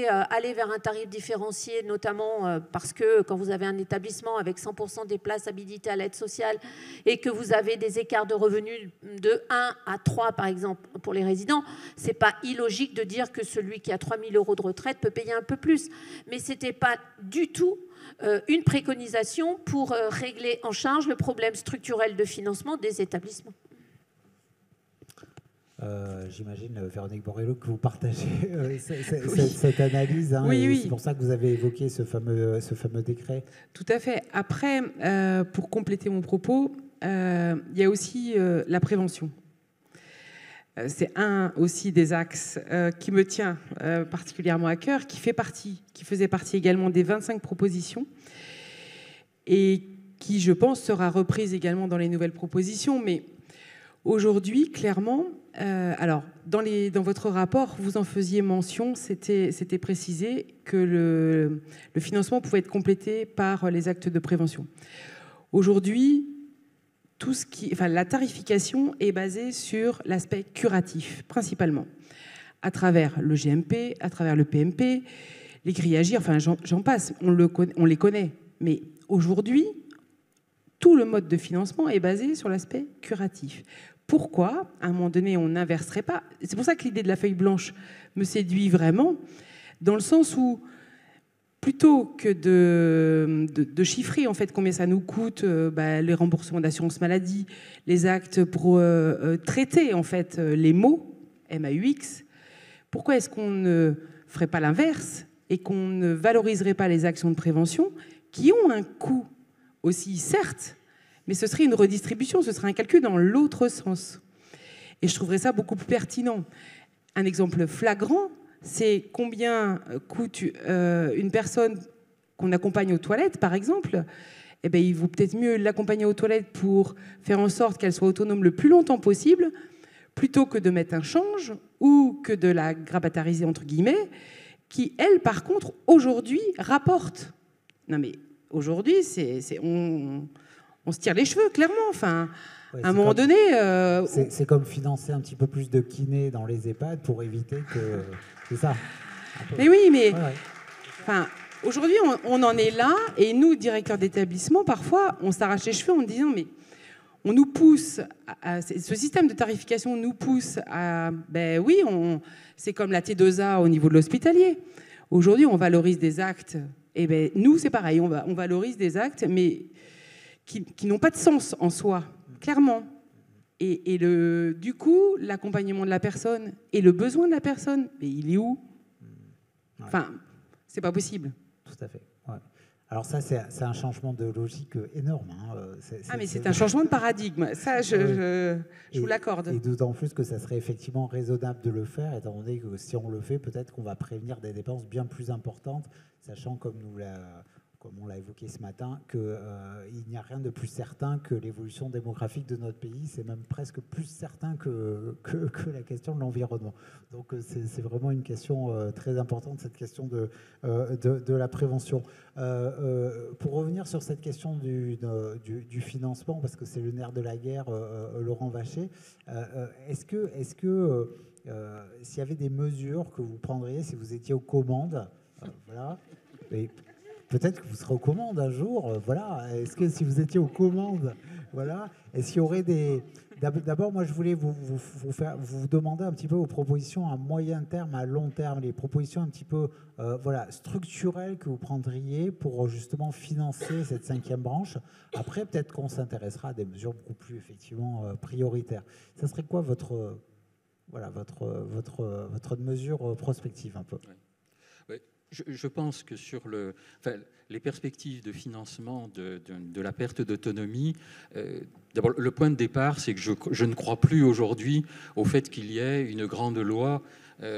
aller vers un tarif différencié, notamment parce que quand vous avez un établissement avec 100% des places habilitées à l'aide sociale et que vous avez des écarts de revenus de 1 à 3, par exemple, pour les résidents, c'est pas illogique de dire que celui qui a 3 000 € de retraite peut payer un peu plus. Mais c'était pas du tout une préconisation pour régler en charge le problème structurel de financement des établissements. J'imagine, Véronique Borrello, que vous partagez cette analyse. Hein, oui. C'est pour ça que vous avez évoqué ce fameux décret. Tout à fait. Après, pour compléter mon propos, il y a aussi la prévention. C'est un aussi des axes qui me tient particulièrement à cœur, qui faisait partie également des 25 propositions et qui, je pense, sera reprise également dans les nouvelles propositions. Mais aujourd'hui, clairement, alors dans votre rapport, vous en faisiez mention, c'était précisé que le financement pouvait être complété par les actes de prévention. Aujourd'hui, la tarification est basée sur l'aspect curatif, principalement, à travers le GMP, à travers le PMP, les grilles Agir, j'en passe, on les connaît. Mais aujourd'hui, tout le mode de financement est basé sur l'aspect curatif. Pourquoi, à un moment donné, on n'inverserait pas? C'est pour ça que l'idée de la feuille blanche me séduit vraiment, dans le sens où plutôt que de chiffrer en fait combien ça nous coûte, les remboursements d'assurance maladie, les actes pour traiter en fait les maux, MAUX, pourquoi est-ce qu'on ne ferait pas l'inverse et qu'on ne valoriserait pas les actions de prévention qui ont un coût aussi, certes, mais ce serait une redistribution, ce serait un calcul dans l'autre sens. Et je trouverais ça beaucoup plus pertinent. Un exemple flagrant, c'est combien coûte une personne qu'on accompagne aux toilettes, par exemple. Eh bien, il vaut peut-être mieux l'accompagner aux toilettes pour faire en sorte qu'elle soit autonome le plus longtemps possible, plutôt que de mettre un change ou que de la grabatariser, entre guillemets, qui, elle, par contre, aujourd'hui, rapporte. Non, mais aujourd'hui, on se tire les cheveux, clairement. Ouais, à un moment donné... C'est comme financer un petit peu plus de kinés dans les EHPAD pour éviter que... C'est ça. Mais oui, mais... Ouais. Aujourd'hui, on en est là, et nous, directeurs d'établissement, parfois, on s'arrache les cheveux en disant, mais on nous pousse, ce système de tarification nous pousse à... Ben oui, c'est comme la T2A au niveau de l'hospitalier. Aujourd'hui, on valorise des actes, et ben nous, c'est pareil, on valorise des actes, mais qui n'ont pas de sens en soi, clairement. Et du coup, l'accompagnement de la personne et le besoin de la personne, mais il est où? C'est pas possible. Tout à fait. Ouais. Alors ça, c'est un changement de logique énorme. Hein. Mais c'est un changement de paradigme. Ça, je vous l'accorde. Et d'autant plus que ça serait effectivement raisonnable de le faire, étant donné que si on le fait, peut-être qu'on va prévenir des dépenses bien plus importantes, sachant, comme on l'a évoqué ce matin, qu'il n'y a rien de plus certain que l'évolution démographique de notre pays. C'est même presque plus certain que la question de l'environnement. Donc c'est vraiment une question très importante, cette question de la prévention. Pour revenir sur cette question du financement, parce que c'est le nerf de la guerre, Laurent Vachey, est-ce que s'il y avait des mesures que vous prendriez si vous étiez aux commandes, voilà, et peut-être que vous serez aux commandes un jour, voilà. Est-ce que si vous étiez aux commandes, voilà, est-ce qu'il y aurait des... D'abord, moi, je voulais vous demander un petit peu vos propositions à moyen terme, à long terme, les propositions un petit peu structurelles que vous prendriez pour justement financer cette 5e branche. Après, peut-être qu'on s'intéressera à des mesures beaucoup plus effectivement prioritaires. Ça serait quoi votre voilà, votre mesure prospective un peu. Ouais. Ouais. Je pense que sur les perspectives de financement de la perte d'autonomie, d'abord le point de départ, c'est que je ne crois plus aujourd'hui au fait qu'il y ait une grande loi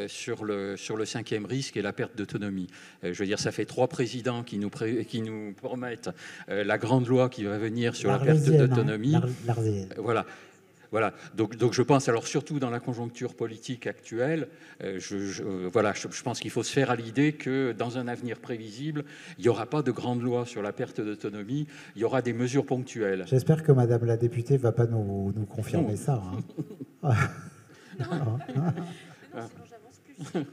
sur le cinquième risque et la perte d'autonomie. Je veux dire, ça fait 3 présidents qui nous promettent la grande loi qui va venir sur la perte d'autonomie. Voilà, donc je pense, alors surtout dans la conjoncture politique actuelle, je pense qu'il faut se faire à l'idée que dans un avenir prévisible, il n'y aura pas de grande loi sur la perte d'autonomie, il y aura des mesures ponctuelles. J'espère que Madame la députée ne va pas nous confirmer ça. Hein. Sinon, j'avance plus.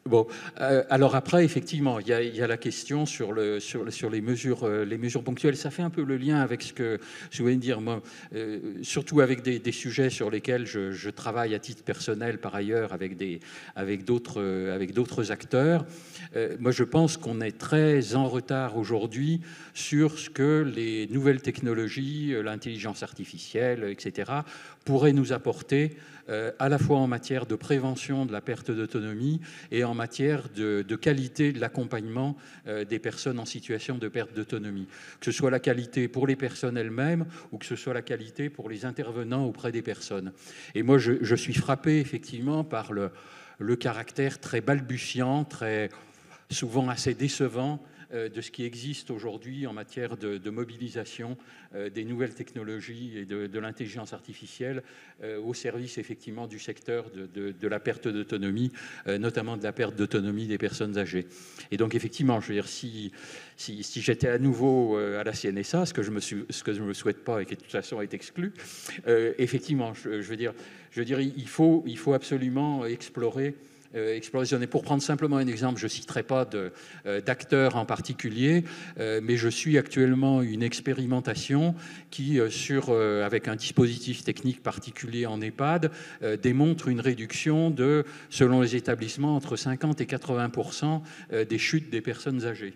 Bon, alors après, effectivement, il y a la question sur les mesures ponctuelles. Ça fait un peu le lien avec ce que je voulais dire, moi, surtout avec des sujets sur lesquels je travaille à titre personnel par ailleurs avec d'autres acteurs. Moi, je pense qu'on est très en retard aujourd'hui sur ce que les nouvelles technologies, l'intelligence artificielle, etc., pourraient nous apporter à la fois en matière de prévention de la perte d'autonomie et en matière de qualité de l'accompagnement des personnes en situation de perte d'autonomie. Que ce soit la qualité pour les personnes elles-mêmes ou que ce soit la qualité pour les intervenants auprès des personnes. Et moi, je suis frappé effectivement par le caractère très balbutiant, très souvent assez décevant de ce qui existe aujourd'hui en matière de mobilisation des nouvelles technologies et de l'intelligence artificielle au service effectivement du secteur de la perte d'autonomie, notamment de la perte d'autonomie des personnes âgées. Et donc effectivement, je veux dire, si j'étais à nouveau à la CNSA, ce que je me souhaite pas et qui de toute façon est exclu, effectivement, je veux dire, il faut absolument explorer. Pour prendre simplement un exemple, je ne citerai pas d'acteurs en particulier, mais je suis actuellement une expérimentation qui, avec un dispositif technique particulier en EHPAD, démontre une réduction de, selon les établissements, entre 50 et 80% des chutes des personnes âgées.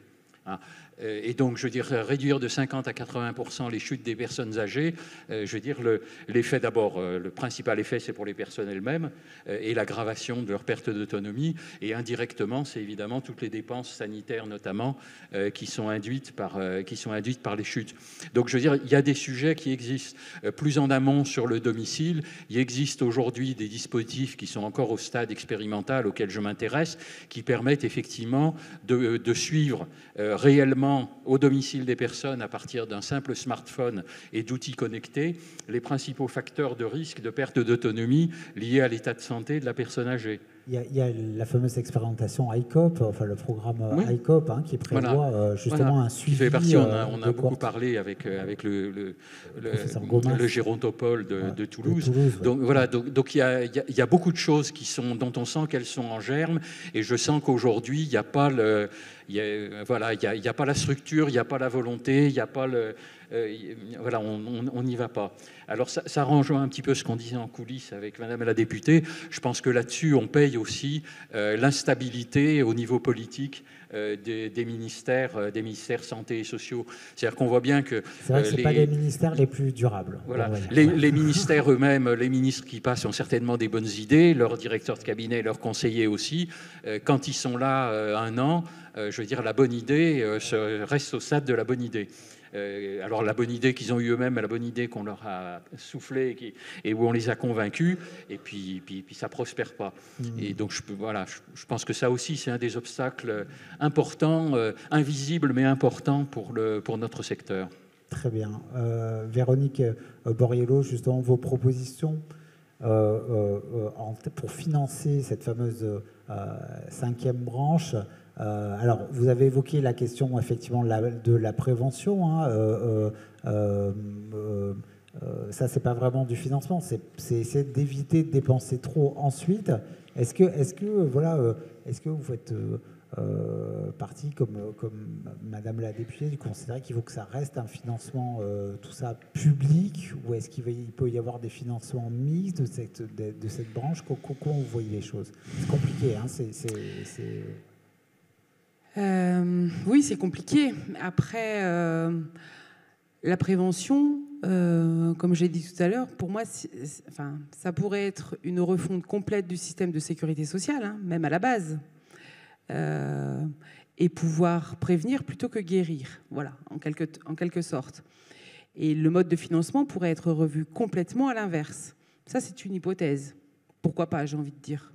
Et donc, je veux dire, réduire de 50 à 80% les chutes des personnes âgées, je veux dire, l'effet d'abord, le principal effet, c'est pour les personnes elles-mêmes et l'aggravation de leur perte d'autonomie. Et indirectement, c'est évidemment toutes les dépenses sanitaires, notamment, qui sont induites par les chutes. Donc, je veux dire, il y a des sujets qui existent plus en amont sur le domicile. Il existe aujourd'hui des dispositifs qui sont encore au stade expérimental auquel je m'intéresse, qui permettent effectivement de suivre réellement au domicile des personnes à partir d'un simple smartphone et d'outils connectés les principaux facteurs de risque de perte d'autonomie liés à l'état de santé de la personne âgée. Il y a la fameuse expérimentation ICOP, enfin le programme ICOP, qui prévoit justement un suivi. Qui fait partie, on a beaucoup parlé avec le gérontopole de Toulouse. Donc voilà, donc il y a beaucoup de choses dont on sent qu'elles sont en germe, et je sens qu'aujourd'hui il n'y a pas il n'y a pas la structure, il n'y a pas la volonté, il n'y a pas on n'y va pas. Alors ça rejoint un petit peu ce qu'on disait en coulisses avec Madame la députée. Je pense que là-dessus, on paye aussi l'instabilité au niveau politique des ministères santé et sociaux. C'est-à-dire qu'on voit bien que... C'est vrai que ce n'est pas les ministères les plus durables. Voilà. Les ministères eux-mêmes, les ministres qui passent ont certainement des bonnes idées, leurs directeurs de cabinet, leurs conseillers aussi. Quand ils sont là un an, je veux dire, la bonne idée reste au stade de la bonne idée. Alors la bonne idée qu'ils ont eu eux-mêmes, la bonne idée qu'on leur a soufflé et où on les a convaincus, et puis ça prospère pas. Et donc je pense que ça aussi c'est un des obstacles importants, invisibles mais importants pour notre secteur. Très bien. Véronique Borriello, justement, vos propositions pour financer cette fameuse 5e branche. Alors, vous avez évoqué la question effectivement de la prévention. Ça, c'est pas vraiment du financement, c'est essayer d'éviter de dépenser trop ensuite. Est-ce que vous faites partie comme Madame la députée, du considérer qu'il faut que ça reste un financement tout ça public, ou est-ce qu'il peut y avoir des financements mixtes de cette branche? Comment vous voyez les choses? C'est compliqué, Oui, c'est compliqué. Après, la prévention, comme j'ai dit tout à l'heure, pour moi, ça pourrait être une refonte complète du système de sécurité sociale, hein, même à la base. Et pouvoir prévenir plutôt que guérir, voilà, en quelque sorte. Et le mode de financement pourrait être revu complètement à l'inverse. Ça, c'est une hypothèse. Pourquoi pas, j'ai envie de dire.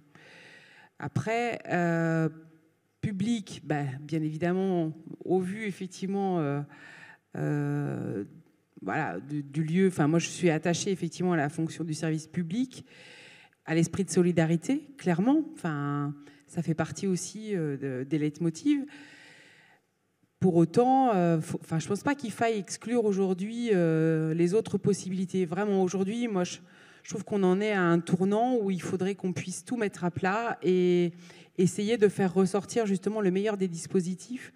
Après, public, bien évidemment, au vu, effectivement, voilà, du lieu. Enfin, moi, je suis attachée, effectivement, à la fonction du service public, à l'esprit de solidarité, clairement. Enfin, ça fait partie aussi des leitmotivs. Pour autant, je ne pense pas qu'il faille exclure aujourd'hui les autres possibilités. Vraiment, aujourd'hui, moi, je trouve qu'on en est à un tournant où il faudrait qu'on puisse tout mettre à plat et essayer de faire ressortir justement le meilleur des dispositifs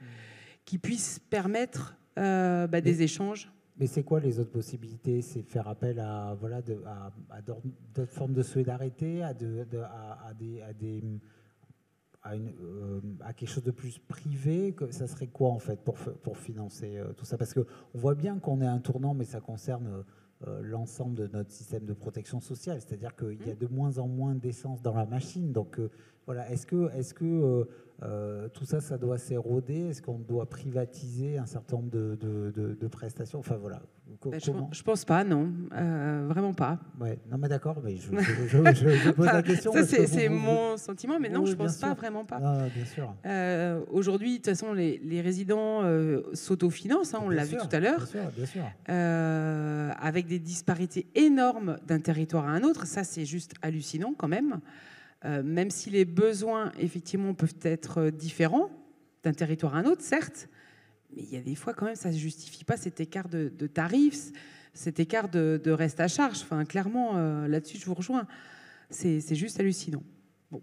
qui puissent permettre des échanges. Mais c'est quoi les autres possibilités? C'est faire appel à d'autres formes de solidarité, à quelque chose de plus privé? Ça serait quoi en fait pour financer tout ça? Parce qu'on voit bien qu'on est à un tournant, mais ça concerne l'ensemble de notre système de protection sociale. C'est-à-dire qu'il y a de moins en moins d'essence dans la machine. Donc voilà, est-ce que tout ça, ça doit s'éroder? Est-ce qu'on doit privatiser un certain nombre de prestations? Enfin voilà. Je pense pas, non. Vraiment pas. Ouais, non mais d'accord, mais je pose la question. Ça, c'est mon sentiment, mais non, oui, je pense pas, sûr. vraiment pas. Non, bien sûr. Aujourd'hui, de toute façon, les résidents s'autofinancent, hein, on l'a vu tout à l'heure. Bien sûr. Avec des disparités énormes d'un territoire à un autre. Ça, c'est juste hallucinant quand même. Même si les besoins, effectivement, peuvent être différents d'un territoire à un autre, certes, mais il y a des fois, quand même, ça ne justifie pas cet écart de tarifs, cet écart de reste à charge. Enfin, clairement, là-dessus, je vous rejoins. C'est juste hallucinant. Bon.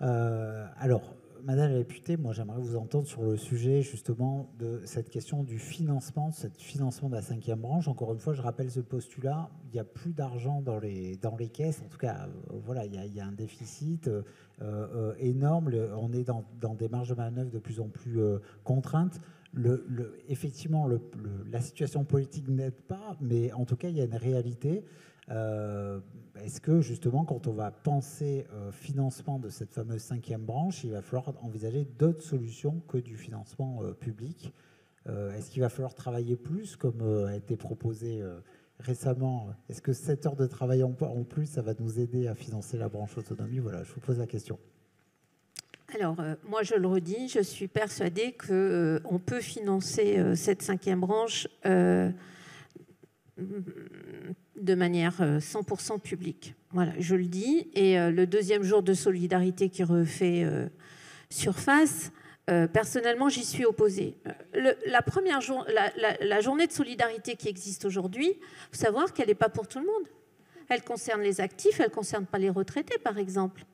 Alors, Madame la députée, moi, j'aimerais vous entendre sur le sujet, justement, de cette question du financement de la 5e branche. Encore une fois, je rappelle ce postulat. Il n'y a plus d'argent dans les caisses. En tout cas, voilà, il y a un déficit énorme. On est dans des marges de manœuvre de plus en plus contraintes. Effectivement, la situation politique n'aide pas, mais en tout cas, il y a une réalité. Est-ce que justement, quand on va penser financement de cette fameuse 5e branche, il va falloir envisager d'autres solutions que du financement public? Est-ce qu'il va falloir travailler plus, comme a été proposé récemment? Est-ce que 7 heures de travail en plus, ça va nous aider à financer la branche autonomie? Voilà, je vous pose la question. Alors, moi, je le redis, je suis persuadée qu'on peut financer cette 5e branche de manière 100% publique. Voilà, je le dis. Et le deuxième jour de solidarité qui refait surface, personnellement, j'y suis opposée. La journée de solidarité qui existe aujourd'hui, il faut savoir qu'elle n'est pas pour tout le monde. Elle concerne les actifs, elle ne concerne pas les retraités, par exemple.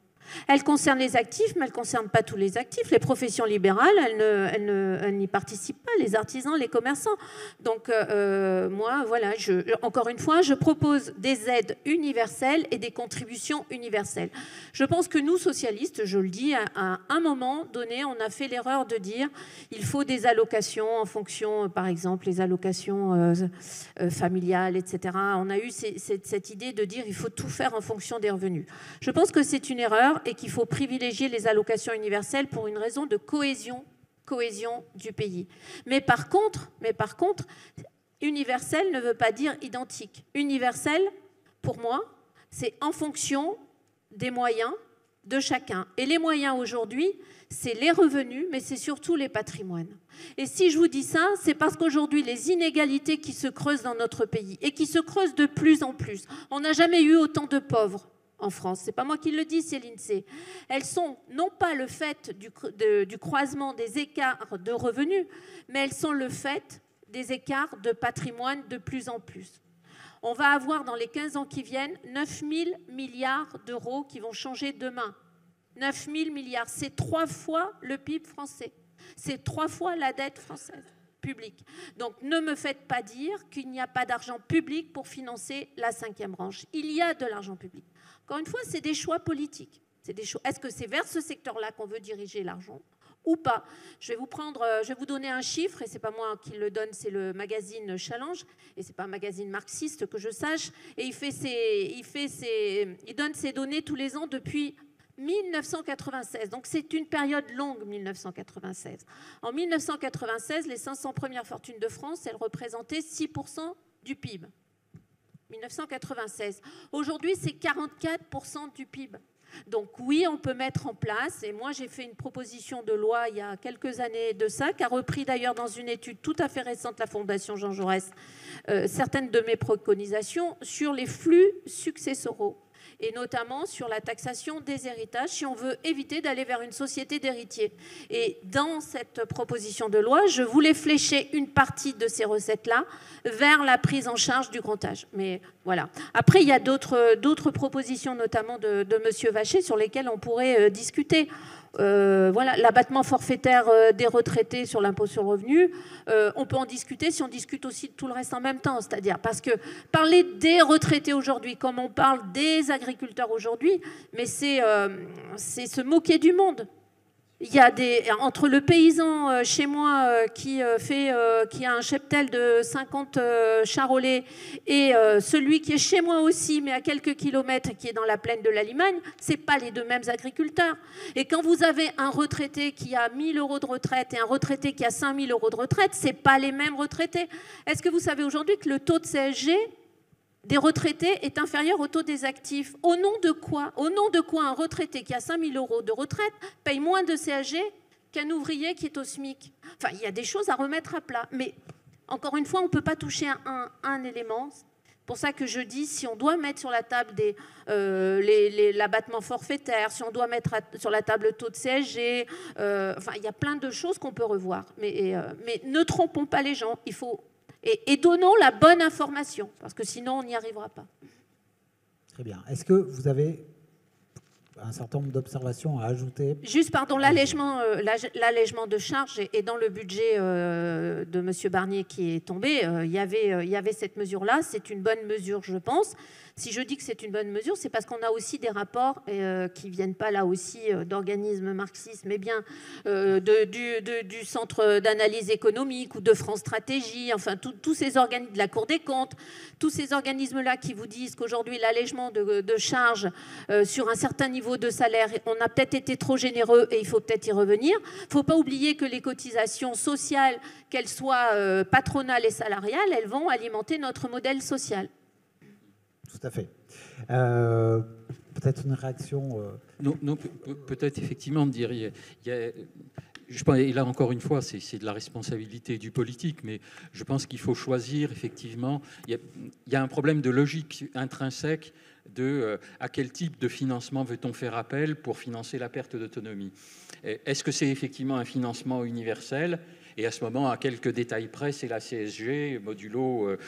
Elle concerne les actifs, mais elle ne concerne pas tous les actifs. Les professions libérales, elles n'y participent pas, les artisans, les commerçants. Donc, moi, voilà, encore une fois, je propose des aides universelles et des contributions universelles. Je pense que nous, socialistes, je le dis, à un moment donné, on a fait l'erreur de dire il faut des allocations en fonction, par exemple, les allocations familiales, etc. On a eu cette idée de dire il faut tout faire en fonction des revenus. Je pense que c'est une erreur et qu'il faut privilégier les allocations universelles pour une raison de cohésion du pays. Mais par contre, universel ne veut pas dire identique. Universel, pour moi, c'est en fonction des moyens de chacun. Et les moyens aujourd'hui, c'est les revenus, mais c'est surtout les patrimoines. Et si je vous dis ça, c'est parce qu'aujourd'hui, les inégalités qui se creusent dans notre pays et qui se creusent de plus en plus, on n'a jamais eu autant de pauvres en France. Ce n'est pas moi qui le dis, c'est l'INSEE. Elles sont non pas le fait du croisement des écarts de revenus, mais elles sont le fait des écarts de patrimoine de plus en plus. On va avoir dans les 15 ans qui viennent 9 000 milliards d'euros qui vont changer demain. 9 000 milliards, c'est 3 fois le PIB français. C'est 3 fois la dette française publique. Donc ne me faites pas dire qu'il n'y a pas d'argent public pour financer la 5e branche. Il y a de l'argent public. Encore une fois, c'est des choix politiques. Est-ce que c'est vers ce secteur-là qu'on veut diriger l'argent ou pas. Je vais vous donner un chiffre, et c'est pas moi qui le donne, c'est le magazine Challenge, et c'est pas un magazine marxiste que je sache, et il donne ces données tous les ans depuis 1996. Donc c'est une période longue, 1996. En 1996, les 500 premières fortunes de France, elles représentaient 6% du PIB. 1996. Aujourd'hui, c'est 44% du PIB. Donc oui, on peut mettre en place, et moi j'ai fait une proposition de loi il y a quelques années de ça, qui a repris d'ailleurs dans une étude tout à fait récente, la Fondation Jean Jaurès, certaines de mes préconisations sur les flux successoraux, et notamment sur la taxation des héritages, si on veut éviter d'aller vers une société d'héritiers. Et dans cette proposition de loi, je voulais flécher une partie de ces recettes-là vers la prise en charge du grand âge. Mais voilà. Après, il y a d'autres propositions, notamment de M. Vachey, sur lesquelles on pourrait discuter. Voilà, l'abattement forfaitaire des retraités sur l'impôt sur le revenu, on peut en discuter si on discute aussi de tout le reste en même temps. C'est-à-dire, parce que parler des retraités aujourd'hui, comme on parle des agriculteurs aujourd'hui, mais c'est se moquer du monde. Il y a entre le paysan chez moi qui a un cheptel de 50 charolais et celui qui est chez moi aussi, mais à quelques kilomètres, qui est dans la plaine de la Limagne, c'est pas les deux mêmes agriculteurs. Et quand vous avez un retraité qui a 1 000 € de retraite et un retraité qui a 5 000 € de retraite, c'est pas les mêmes retraités. Est-ce que vous savez aujourd'hui que le taux de CSG des retraités est inférieur au taux des actifs? Au nom de quoi? Au nom de quoi un retraité qui a 5 000 € de retraite paye moins de CSG qu'un ouvrier qui est au SMIC? Enfin, il y a des choses à remettre à plat. Mais encore une fois, on ne peut pas toucher un élément. C'est pour ça que je dis, si on doit mettre sur la table l'abattement forfaitaire, si on doit mettre sur la table le taux de CSG, enfin, il y a plein de choses qu'on peut revoir. Mais ne trompons pas les gens. Il faut... Et donnons la bonne information, parce que sinon, on n'y arrivera pas. Très bien. Est-ce que vous avez un certain nombre d'observations à ajouter? Juste, pardon, l'allègement de charges est dans le budget de M. Barnier qui est tombé. Il y avait cette mesure-là. C'est une bonne mesure, je pense. Si je dis que c'est une bonne mesure, c'est parce qu'on a aussi des rapports qui ne viennent pas là aussi d'organismes marxistes, mais bien du Centre d'analyse économique ou de France Stratégie, enfin tous ces organismes de la Cour des comptes, tous ces organismes-là qui vous disent qu'aujourd'hui l'allègement de charges sur un certain niveau de salaire, on a peut-être été trop généreux et il faut peut-être y revenir. Il ne faut pas oublier que les cotisations sociales, qu'elles soient patronales et salariales, elles vont alimenter notre modèle social. Tout à fait. Peut-être une réaction Non, peut-être effectivement de dire... je pense, et là encore une fois, c'est de la responsabilité du politique, mais je pense qu'il faut choisir effectivement... Il y a un problème de logique intrinsèque de à quel type de financement veut-on faire appel pour financer la perte d'autonomie. Est-ce que c'est effectivement un financement universel ? Et à ce moment, à quelques détails près, c'est la CSG, modulo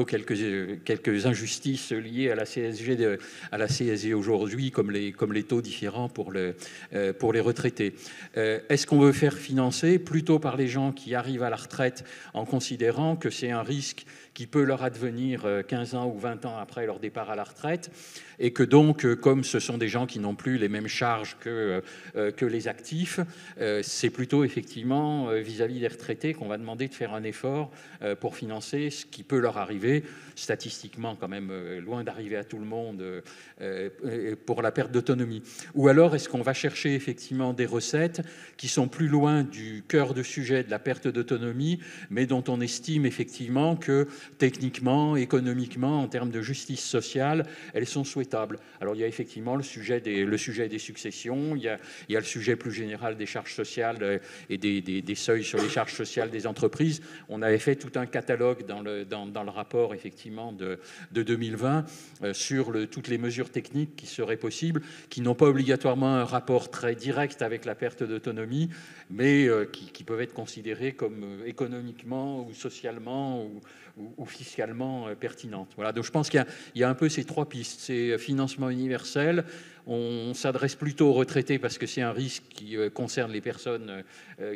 quelques injustices liées à la CSG aujourd'hui, comme les taux différents pour les retraités. Est-ce qu'on veut faire financer plutôt par les gens qui arrivent à la retraite en considérant que c'est un risque qui peut leur advenir 15 ans ou 20 ans après leur départ à la retraite, et que donc, comme ce sont des gens qui n'ont plus les mêmes charges que les actifs, c'est plutôt effectivement vis-à-vis des retraités qu'on va demander de faire un effort pour financer ce qui peut leur arriver, statistiquement quand même loin d'arriver à tout le monde, pour la perte d'autonomie. Ou alors est-ce qu'on va chercher effectivement des recettes qui sont plus loin du cœur de sujet de la perte d'autonomie, mais dont on estime effectivement que techniquement, économiquement, en termes de justice sociale, elles sont souhaitables. Alors il y a effectivement le sujet des successions, il y a le sujet plus général des charges sociales et des seuils sur les charges sociales des entreprises. On avait fait tout un catalogue dans le rapport effectivement de 2020 sur toutes les mesures techniques qui seraient possibles, qui n'ont pas obligatoirement un rapport très direct avec la perte d'autonomie, mais qui peuvent être considérées comme économiquement ou socialement ou fiscalement pertinentes. Voilà, donc je pense qu'il y a un peu ces trois pistes. C'est financement universel, on s'adresse plutôt aux retraités parce que c'est un risque qui concerne les personnes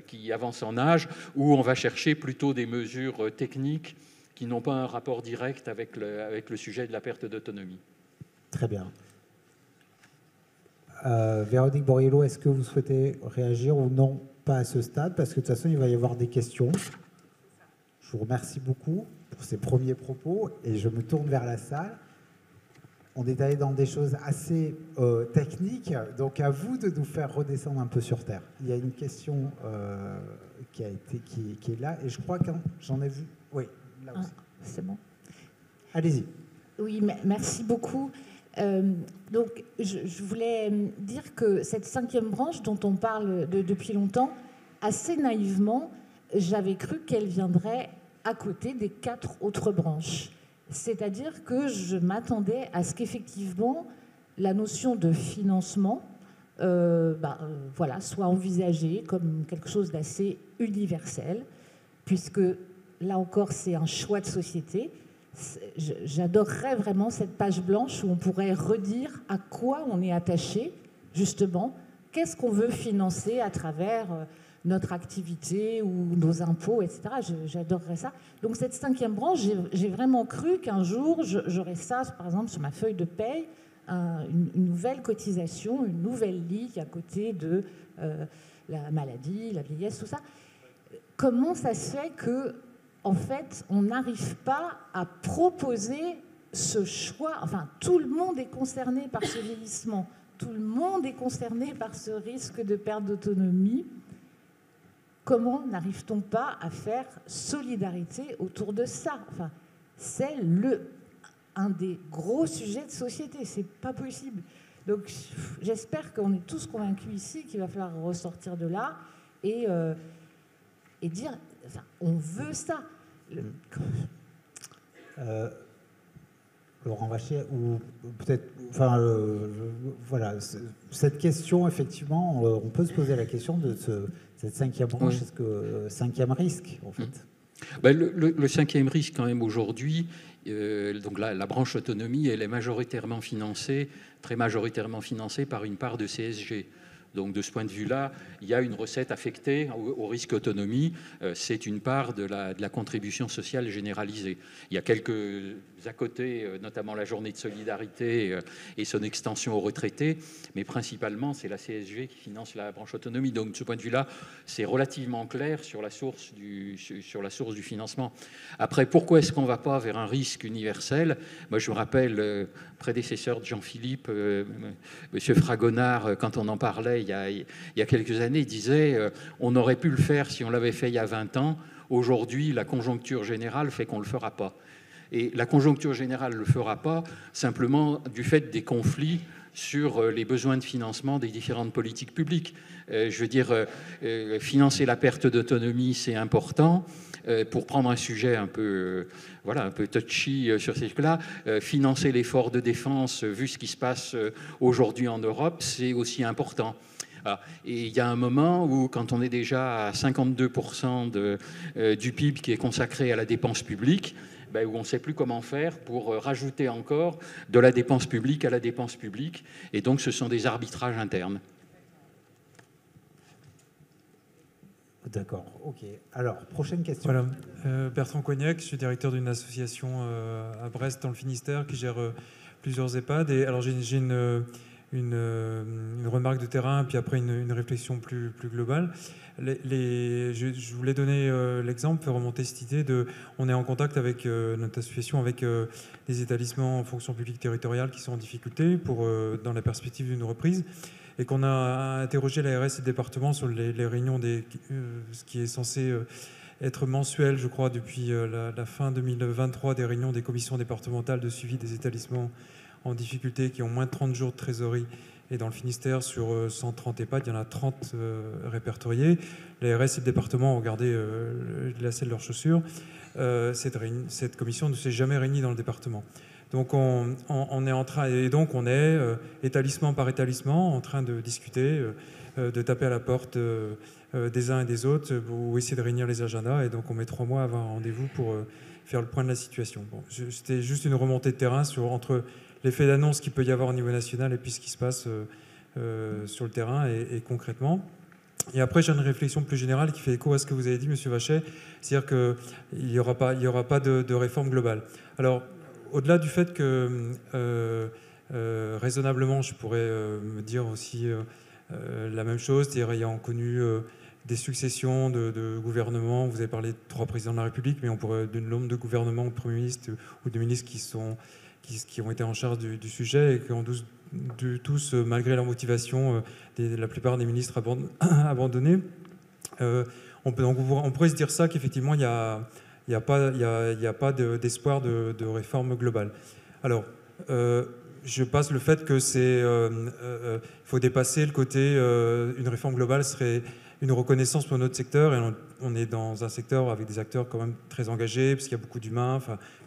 qui avancent en âge, ou on va chercher plutôt des mesures techniques qui n'ont pas un rapport direct avec le sujet de la perte d'autonomie. Très bien. Véronique Borillo, est-ce que vous souhaitez réagir ou non? Pas à ce stade, parce que de toute façon, il va y avoir des questions. Je vous remercie beaucoup pour ces premiers propos et je me tourne vers la salle. On est allé dans des choses assez techniques, donc à vous de nous faire redescendre un peu sur Terre. Il y a une question qui est là, et je crois que j'en ai vu. Oui, là aussi. C'est bon. Allez-y. Oui, merci beaucoup. Donc, je voulais dire que cette 5e branche dont on parle depuis longtemps, assez naïvement, j'avais cru qu'elle viendrait à côté des 4 autres branches. C'est-à-dire que je m'attendais à ce qu'effectivement la notion de financement soit envisagée comme quelque chose d'assez universel, puisque là encore c'est un choix de société. J'adorerais vraiment cette page blanche où on pourrait redire à quoi on est attaché, justement, qu'est-ce qu'on veut financer à travers notre activité ou nos impôts, etc. J'adorerais ça. Donc cette 5e branche, j'ai vraiment cru qu'un jour, j'aurais ça, par exemple, sur ma feuille de paye, une nouvelle cotisation, une nouvelle ligne à côté de la maladie, la vieillesse, tout ça. Comment ça se fait que, en fait, on n'arrive pas à proposer ce choix? Enfin, tout le monde est concerné par ce vieillissement. Tout le monde est concerné par ce risque de perte d'autonomie. Comment n'arrive-t-on pas à faire solidarité autour de ça? Enfin, c'est un des gros sujets de société. C'est pas possible. Donc, j'espère qu'on est tous convaincus ici qu'il va falloir ressortir de là et dire, enfin, on veut ça. Laurent Vacher, ou peut-être, enfin, voilà, cette question, effectivement, on peut se poser la question de cette 5e branche, est-ce que 5e risque, en fait? Le 5e risque, quand même, aujourd'hui, donc la branche autonomie, elle est majoritairement financée, très majoritairement financée par une part de CSG. Donc de ce point de vue-là, il y a une recette affectée au risque autonomie. C'est une part de la contribution sociale généralisée. Il y a quelques à côté, notamment la journée de solidarité et son extension aux retraités, mais principalement c'est la CSG qui finance la branche autonomie. Donc de ce point de vue-là, c'est relativement clair sur la source du financement. Après, pourquoi est-ce qu'on ne va pas vers un risque universel? Moi, je me rappelle, prédécesseur de Jean-Philippe, Monsieur Fragonard, quand on en parlait il y a quelques années, disait on aurait pu le faire si on l'avait fait il y a 20 ans. Aujourd'hui, la conjoncture générale fait qu'on ne le fera pas. Et la conjoncture générale ne le fera pas simplement du fait des conflits sur les besoins de financement des différentes politiques publiques. Je veux dire, financer la perte d'autonomie, c'est important. Pour prendre un sujet un peu touchy sur ces trucs-là, financer l'effort de défense, vu ce qui se passe aujourd'hui en Europe, c'est aussi important. Et il y a un moment où, quand on est déjà à 52% du PIB qui est consacré à la dépense publique, où on ne sait plus comment faire pour rajouter encore de la dépense publique à la dépense publique. Et donc, ce sont des arbitrages internes. D'accord, ok. Alors, prochaine question. Voilà, Bertrand Cognac, je suis directeur d'une association à Brest, dans le Finistère, qui gère plusieurs EHPAD. Et alors, j'ai une remarque de terrain, puis après une réflexion plus globale. Je voulais donner l'exemple, faire remonter cette idée on est en contact avec notre association, avec des établissements en fonction publique territoriale qui sont en difficulté dans la perspective d'une reprise, et qu'on a interrogé l'ARS et le département sur les réunions, ce qui est censé être mensuel, je crois, depuis la fin 2023, des réunions des commissions départementales de suivi des établissements en difficulté qui ont moins de 30 jours de trésorerie. Et dans le Finistère, sur 130 EHPAD, il y en a 30 répertoriés. L'ARS et le département ont gardé le lacet de leurs chaussures. Cette commission ne s'est jamais réunie dans le département. Donc on est en train, et donc on est établissement par établissement en train de discuter, de taper à la porte des uns et des autres, ou essayer de réunir les agendas. Et donc on met 3 mois à avoir un rendez-vous pour faire le point de la situation. Bon, c'était juste une remontée de terrain entre l'effet d'annonce qu'il peut y avoir au niveau national et puis ce qui se passe sur le terrain et concrètement. Et après, j'ai une réflexion plus générale qui fait écho à ce que vous avez dit, Monsieur Vachet, c'est-à-dire qu'il n'y aura pas de réforme globale. Alors, au-delà du fait que raisonnablement, je pourrais me dire aussi la même chose, c'est-à-dire ayant connu des successions de gouvernements. Vous avez parlé de 3 présidents de la République, mais on pourrait d'un nombre de gouvernements, de premiers ministres ou de ministres qui ont été en charge du sujet et qui ont tous, malgré leur motivation, la plupart des ministres abandonnés. On pourrait se dire ça qu'effectivement, il n'y a pas d'espoir de réforme globale. Alors, je passe le fait que faut dépasser le côté une réforme globale serait une reconnaissance pour notre secteur, et on est dans un secteur avec des acteurs quand même très engagés, parce qu'il y a beaucoup d'humains,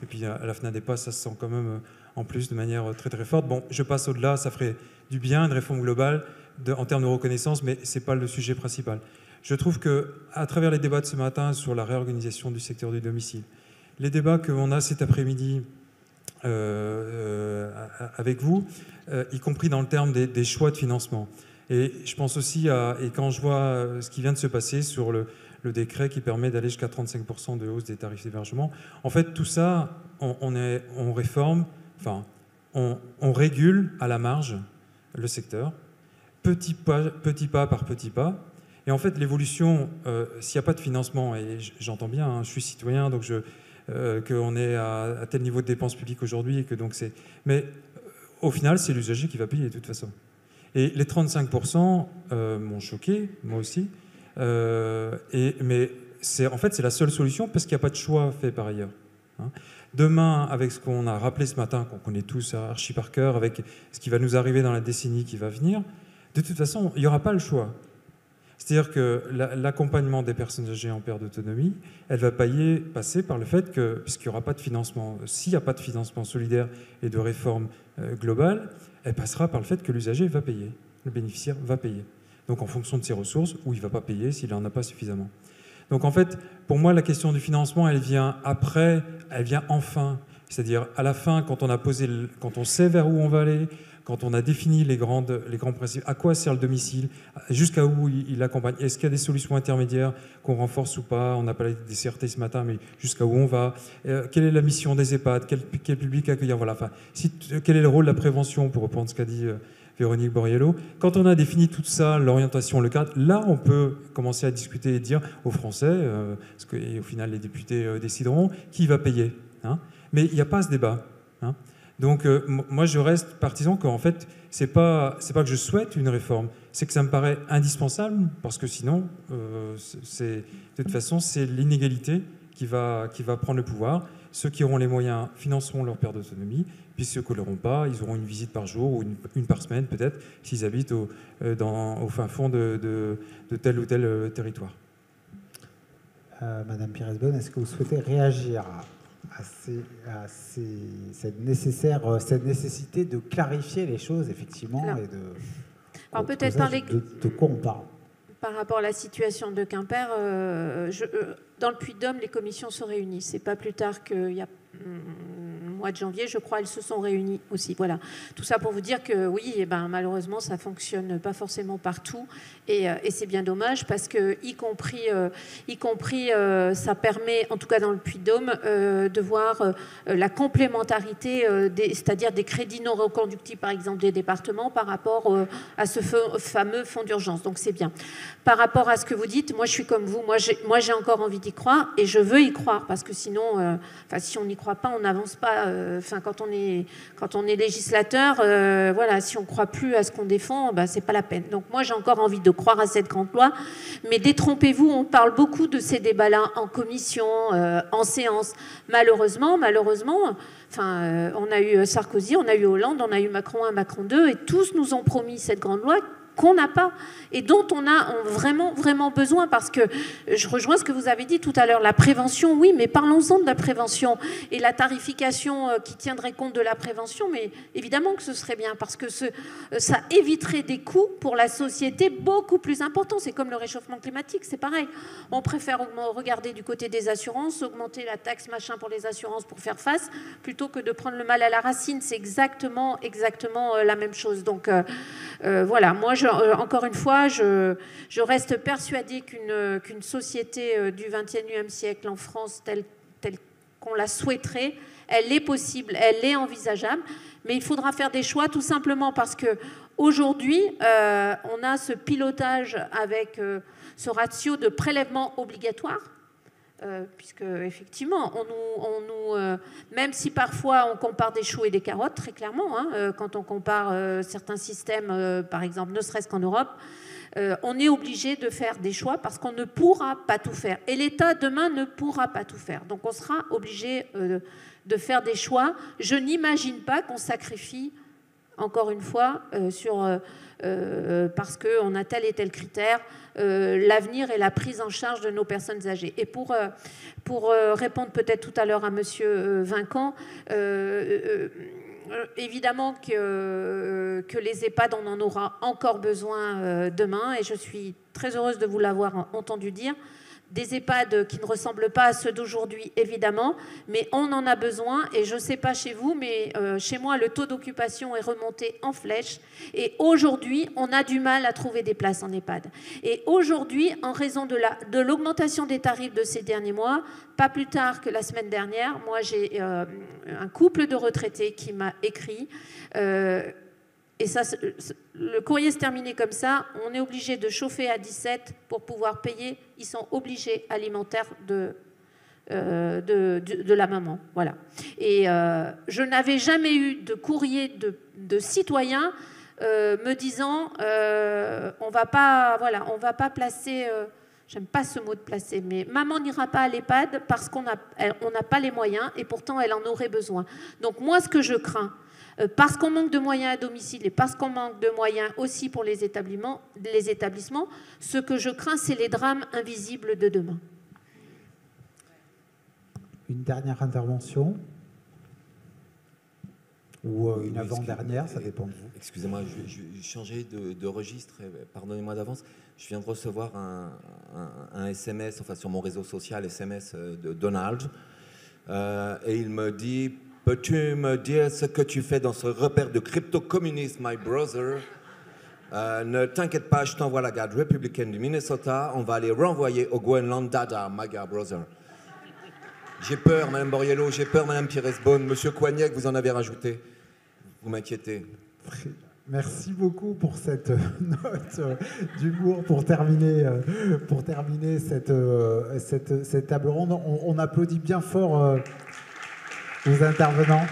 et puis à la FNADEPA, ça se sent quand même en plus de manière très très forte. Bon, je passe au-delà, ça ferait du bien, une réforme globale en termes de reconnaissance, mais ce n'est pas le sujet principal. Je trouve qu'à travers les débats de ce matin sur la réorganisation du secteur du domicile, les débats qu'on a cet après-midi avec vous, y compris dans le terme des choix de financement. Et je pense aussi et quand je vois ce qui vient de se passer sur le décret qui permet d'aller jusqu'à 35% de hausse des tarifs d'hébergement, en fait, tout ça, on réforme, enfin, on régule à la marge le secteur, petit pas par petit pas. Et en fait, l'évolution, s'il n'y a pas de financement, et j'entends bien, hein, je suis citoyen, donc qu'on est à tel niveau de dépenses publiques aujourd'hui, et que donc c'est. Mais au final, c'est l'usager qui va payer de toute façon. Et les 35% m'ont choqué, moi aussi. Mais en fait, c'est la seule solution parce qu'il n'y a pas de choix fait par ailleurs. Hein. Demain, avec ce qu'on a rappelé ce matin, qu'on connaît tous archi par cœur, avec ce qui va nous arriver dans la décennie qui va venir, de toute façon, il n'y aura pas le choix. C'est-à-dire que l'accompagnement des personnes âgées en perte d'autonomie, elle va passer par le fait que, puisqu'il n'y aura pas de financement, s'il n'y a pas de financement solidaire et de réforme globale, elle passera par le fait que l'usager va payer, le bénéficiaire va payer. Donc en fonction de ses ressources, ou il ne va pas payer s'il n'en a pas suffisamment. Donc en fait, pour moi, la question du financement, elle vient après, elle vient enfin. C'est-à-dire à la fin, quand on sait vers où on va aller, quand on a défini les grands principes, à quoi sert le domicile, jusqu'à où il accompagne, est-ce qu'il y a des solutions intermédiaires qu'on renforce ou pas, on a parlé des CRT ce matin, mais jusqu'à où on va, quelle est la mission des EHPAD, quel public accueillir, voilà. Enfin, quel est le rôle de la prévention, pour reprendre ce qu'a dit Véronique Borriello. Quand on a défini tout ça, l'orientation, le cadre, là on peut commencer à discuter et dire aux Français, et au final les députés décideront, qui va payer, hein. Mais il n'y a pas ce débat, hein. Donc moi je reste partisan qu'en fait c'est pas que je souhaite une réforme, c'est que ça me paraît indispensable parce que sinon de toute façon c'est l'inégalité qui va prendre le pouvoir. Ceux qui auront les moyens financeront leur perte d'autonomie, puis ceux qui ne l'auront pas, ils auront une visite par jour ou une par semaine peut-être s'ils habitent au fin fond de tel ou tel territoire. Madame Pires-Beaune, est-ce que vous souhaitez réagir à cette nécessité de clarifier les choses, effectivement, alors peut-être parler de quoi on parle. Par rapport à la situation de Quimper, dans le Puy-de-Dôme, les commissions se réunissent. C'est pas plus tard qu'il y a mois de janvier, je crois, elles se sont réunies aussi. Voilà. Tout ça pour vous dire que oui, eh ben, malheureusement, ça ne fonctionne pas forcément partout. Et c'est bien dommage parce que, y compris ça permet, en tout cas dans le Puy-de-Dôme, de voir la complémentarité, c'est-à-dire des crédits non reconductibles, par exemple, des départements par rapport à ce fameux fonds d'urgence. Donc c'est bien. Par rapport à ce que vous dites, moi je suis comme vous. Moi j'ai encore envie d'y croire et je veux y croire parce que sinon, si on n'y croit pas, on n'avance pas. Quand on est législateur, voilà, si on ne croit plus à ce qu'on défend, c'est pas la peine. Donc moi j'ai encore envie de croire à cette grande loi, mais détrompez-vous, on parle beaucoup de ces débats-là en commission, en séance. Malheureusement, on a eu Sarkozy, on a eu Hollande, on a eu Macron 1, Macron 2, et tous nous ont promis cette grande loi qu'on n'a pas et dont on a vraiment, vraiment besoin, parce que je rejoins ce que vous avez dit tout à l'heure, la prévention, oui, mais parlons-en de la prévention et la tarification qui tiendrait compte de la prévention, mais évidemment que ce serait bien, parce que ça éviterait des coûts pour la société beaucoup plus importants. C'est comme le réchauffement climatique, c'est pareil. On préfère regarder du côté des assurances, augmenter la taxe machin pour les assurances pour faire face, plutôt que de prendre le mal à la racine. C'est exactement la même chose. Donc voilà, moi encore une fois, je reste persuadée qu'une société du XXIe siècle en France, telle qu'on la souhaiterait, elle est possible, elle est envisageable, mais il faudra faire des choix tout simplement parce qu'aujourd'hui, on a ce pilotage avec ce ratio de prélèvement obligatoire, puisque effectivement, même si parfois on compare des choux et des carottes, très clairement, hein, quand on compare certains systèmes, par exemple, ne serait-ce qu'en Europe, on est obligé de faire des choix parce qu'on ne pourra pas tout faire. Et l'État, demain, ne pourra pas tout faire. Donc on sera obligé de faire des choix. Je n'imagine pas qu'on sacrifie, encore une fois, parce qu'on a tel et tel critère, l'avenir et la prise en charge de nos personnes âgées. Et pour répondre peut-être tout à l'heure à Monsieur Vincan, évidemment que les EHPAD, on en aura encore besoin demain, et je suis très heureuse de vous l'avoir entendu dire. Des EHPAD qui ne ressemblent pas à ceux d'aujourd'hui, évidemment, mais on en a besoin, et je ne sais pas chez vous, mais chez moi, le taux d'occupation est remonté en flèche, et aujourd'hui, on a du mal à trouver des places en EHPAD. Et aujourd'hui, en raison de l'augmentation des tarifs de ces derniers mois, pas plus tard que la semaine dernière, moi, j'ai un couple de retraités qui m'a écrit... et ça, le courrier se terminait comme ça. On est obligé de chauffer à 17 pour pouvoir payer. Ils sont obligés alimentaires de la maman. Voilà. Et je n'avais jamais eu de courrier de citoyens me disant on va pas placer... j'aime pas ce mot de placer, mais maman n'ira pas à l'EHPAD parce qu'on n'a pas les moyens et pourtant elle en aurait besoin. Donc moi, ce que je crains, parce qu'on manque de moyens à domicile et parce qu'on manque de moyens aussi pour les établissements, ce que je crains, c'est les drames invisibles de demain. Une dernière intervention ou une avant-dernière, ça dépend de vous. Excusez-moi, je vais changer de registre, pardonnez-moi d'avance. Je viens de recevoir un SMS, enfin sur mon réseau social, SMS de Donald, et il me dit... Peux-tu me dire ce que tu fais dans ce repère de crypto-communisme, my brother? Ne t'inquiète pas, je t'envoie la garde républicaine du Minnesota. On va les renvoyer au Groenland, dada, my brother. J'ai peur, Madame Borriello, j'ai peur, Madame Pires-Beaune. Monsieur Coignec, vous en avez rajouté. Vous m'inquiétez. Merci beaucoup pour cette note d'humour pour terminer cette table ronde. On applaudit bien fort... les intervenants.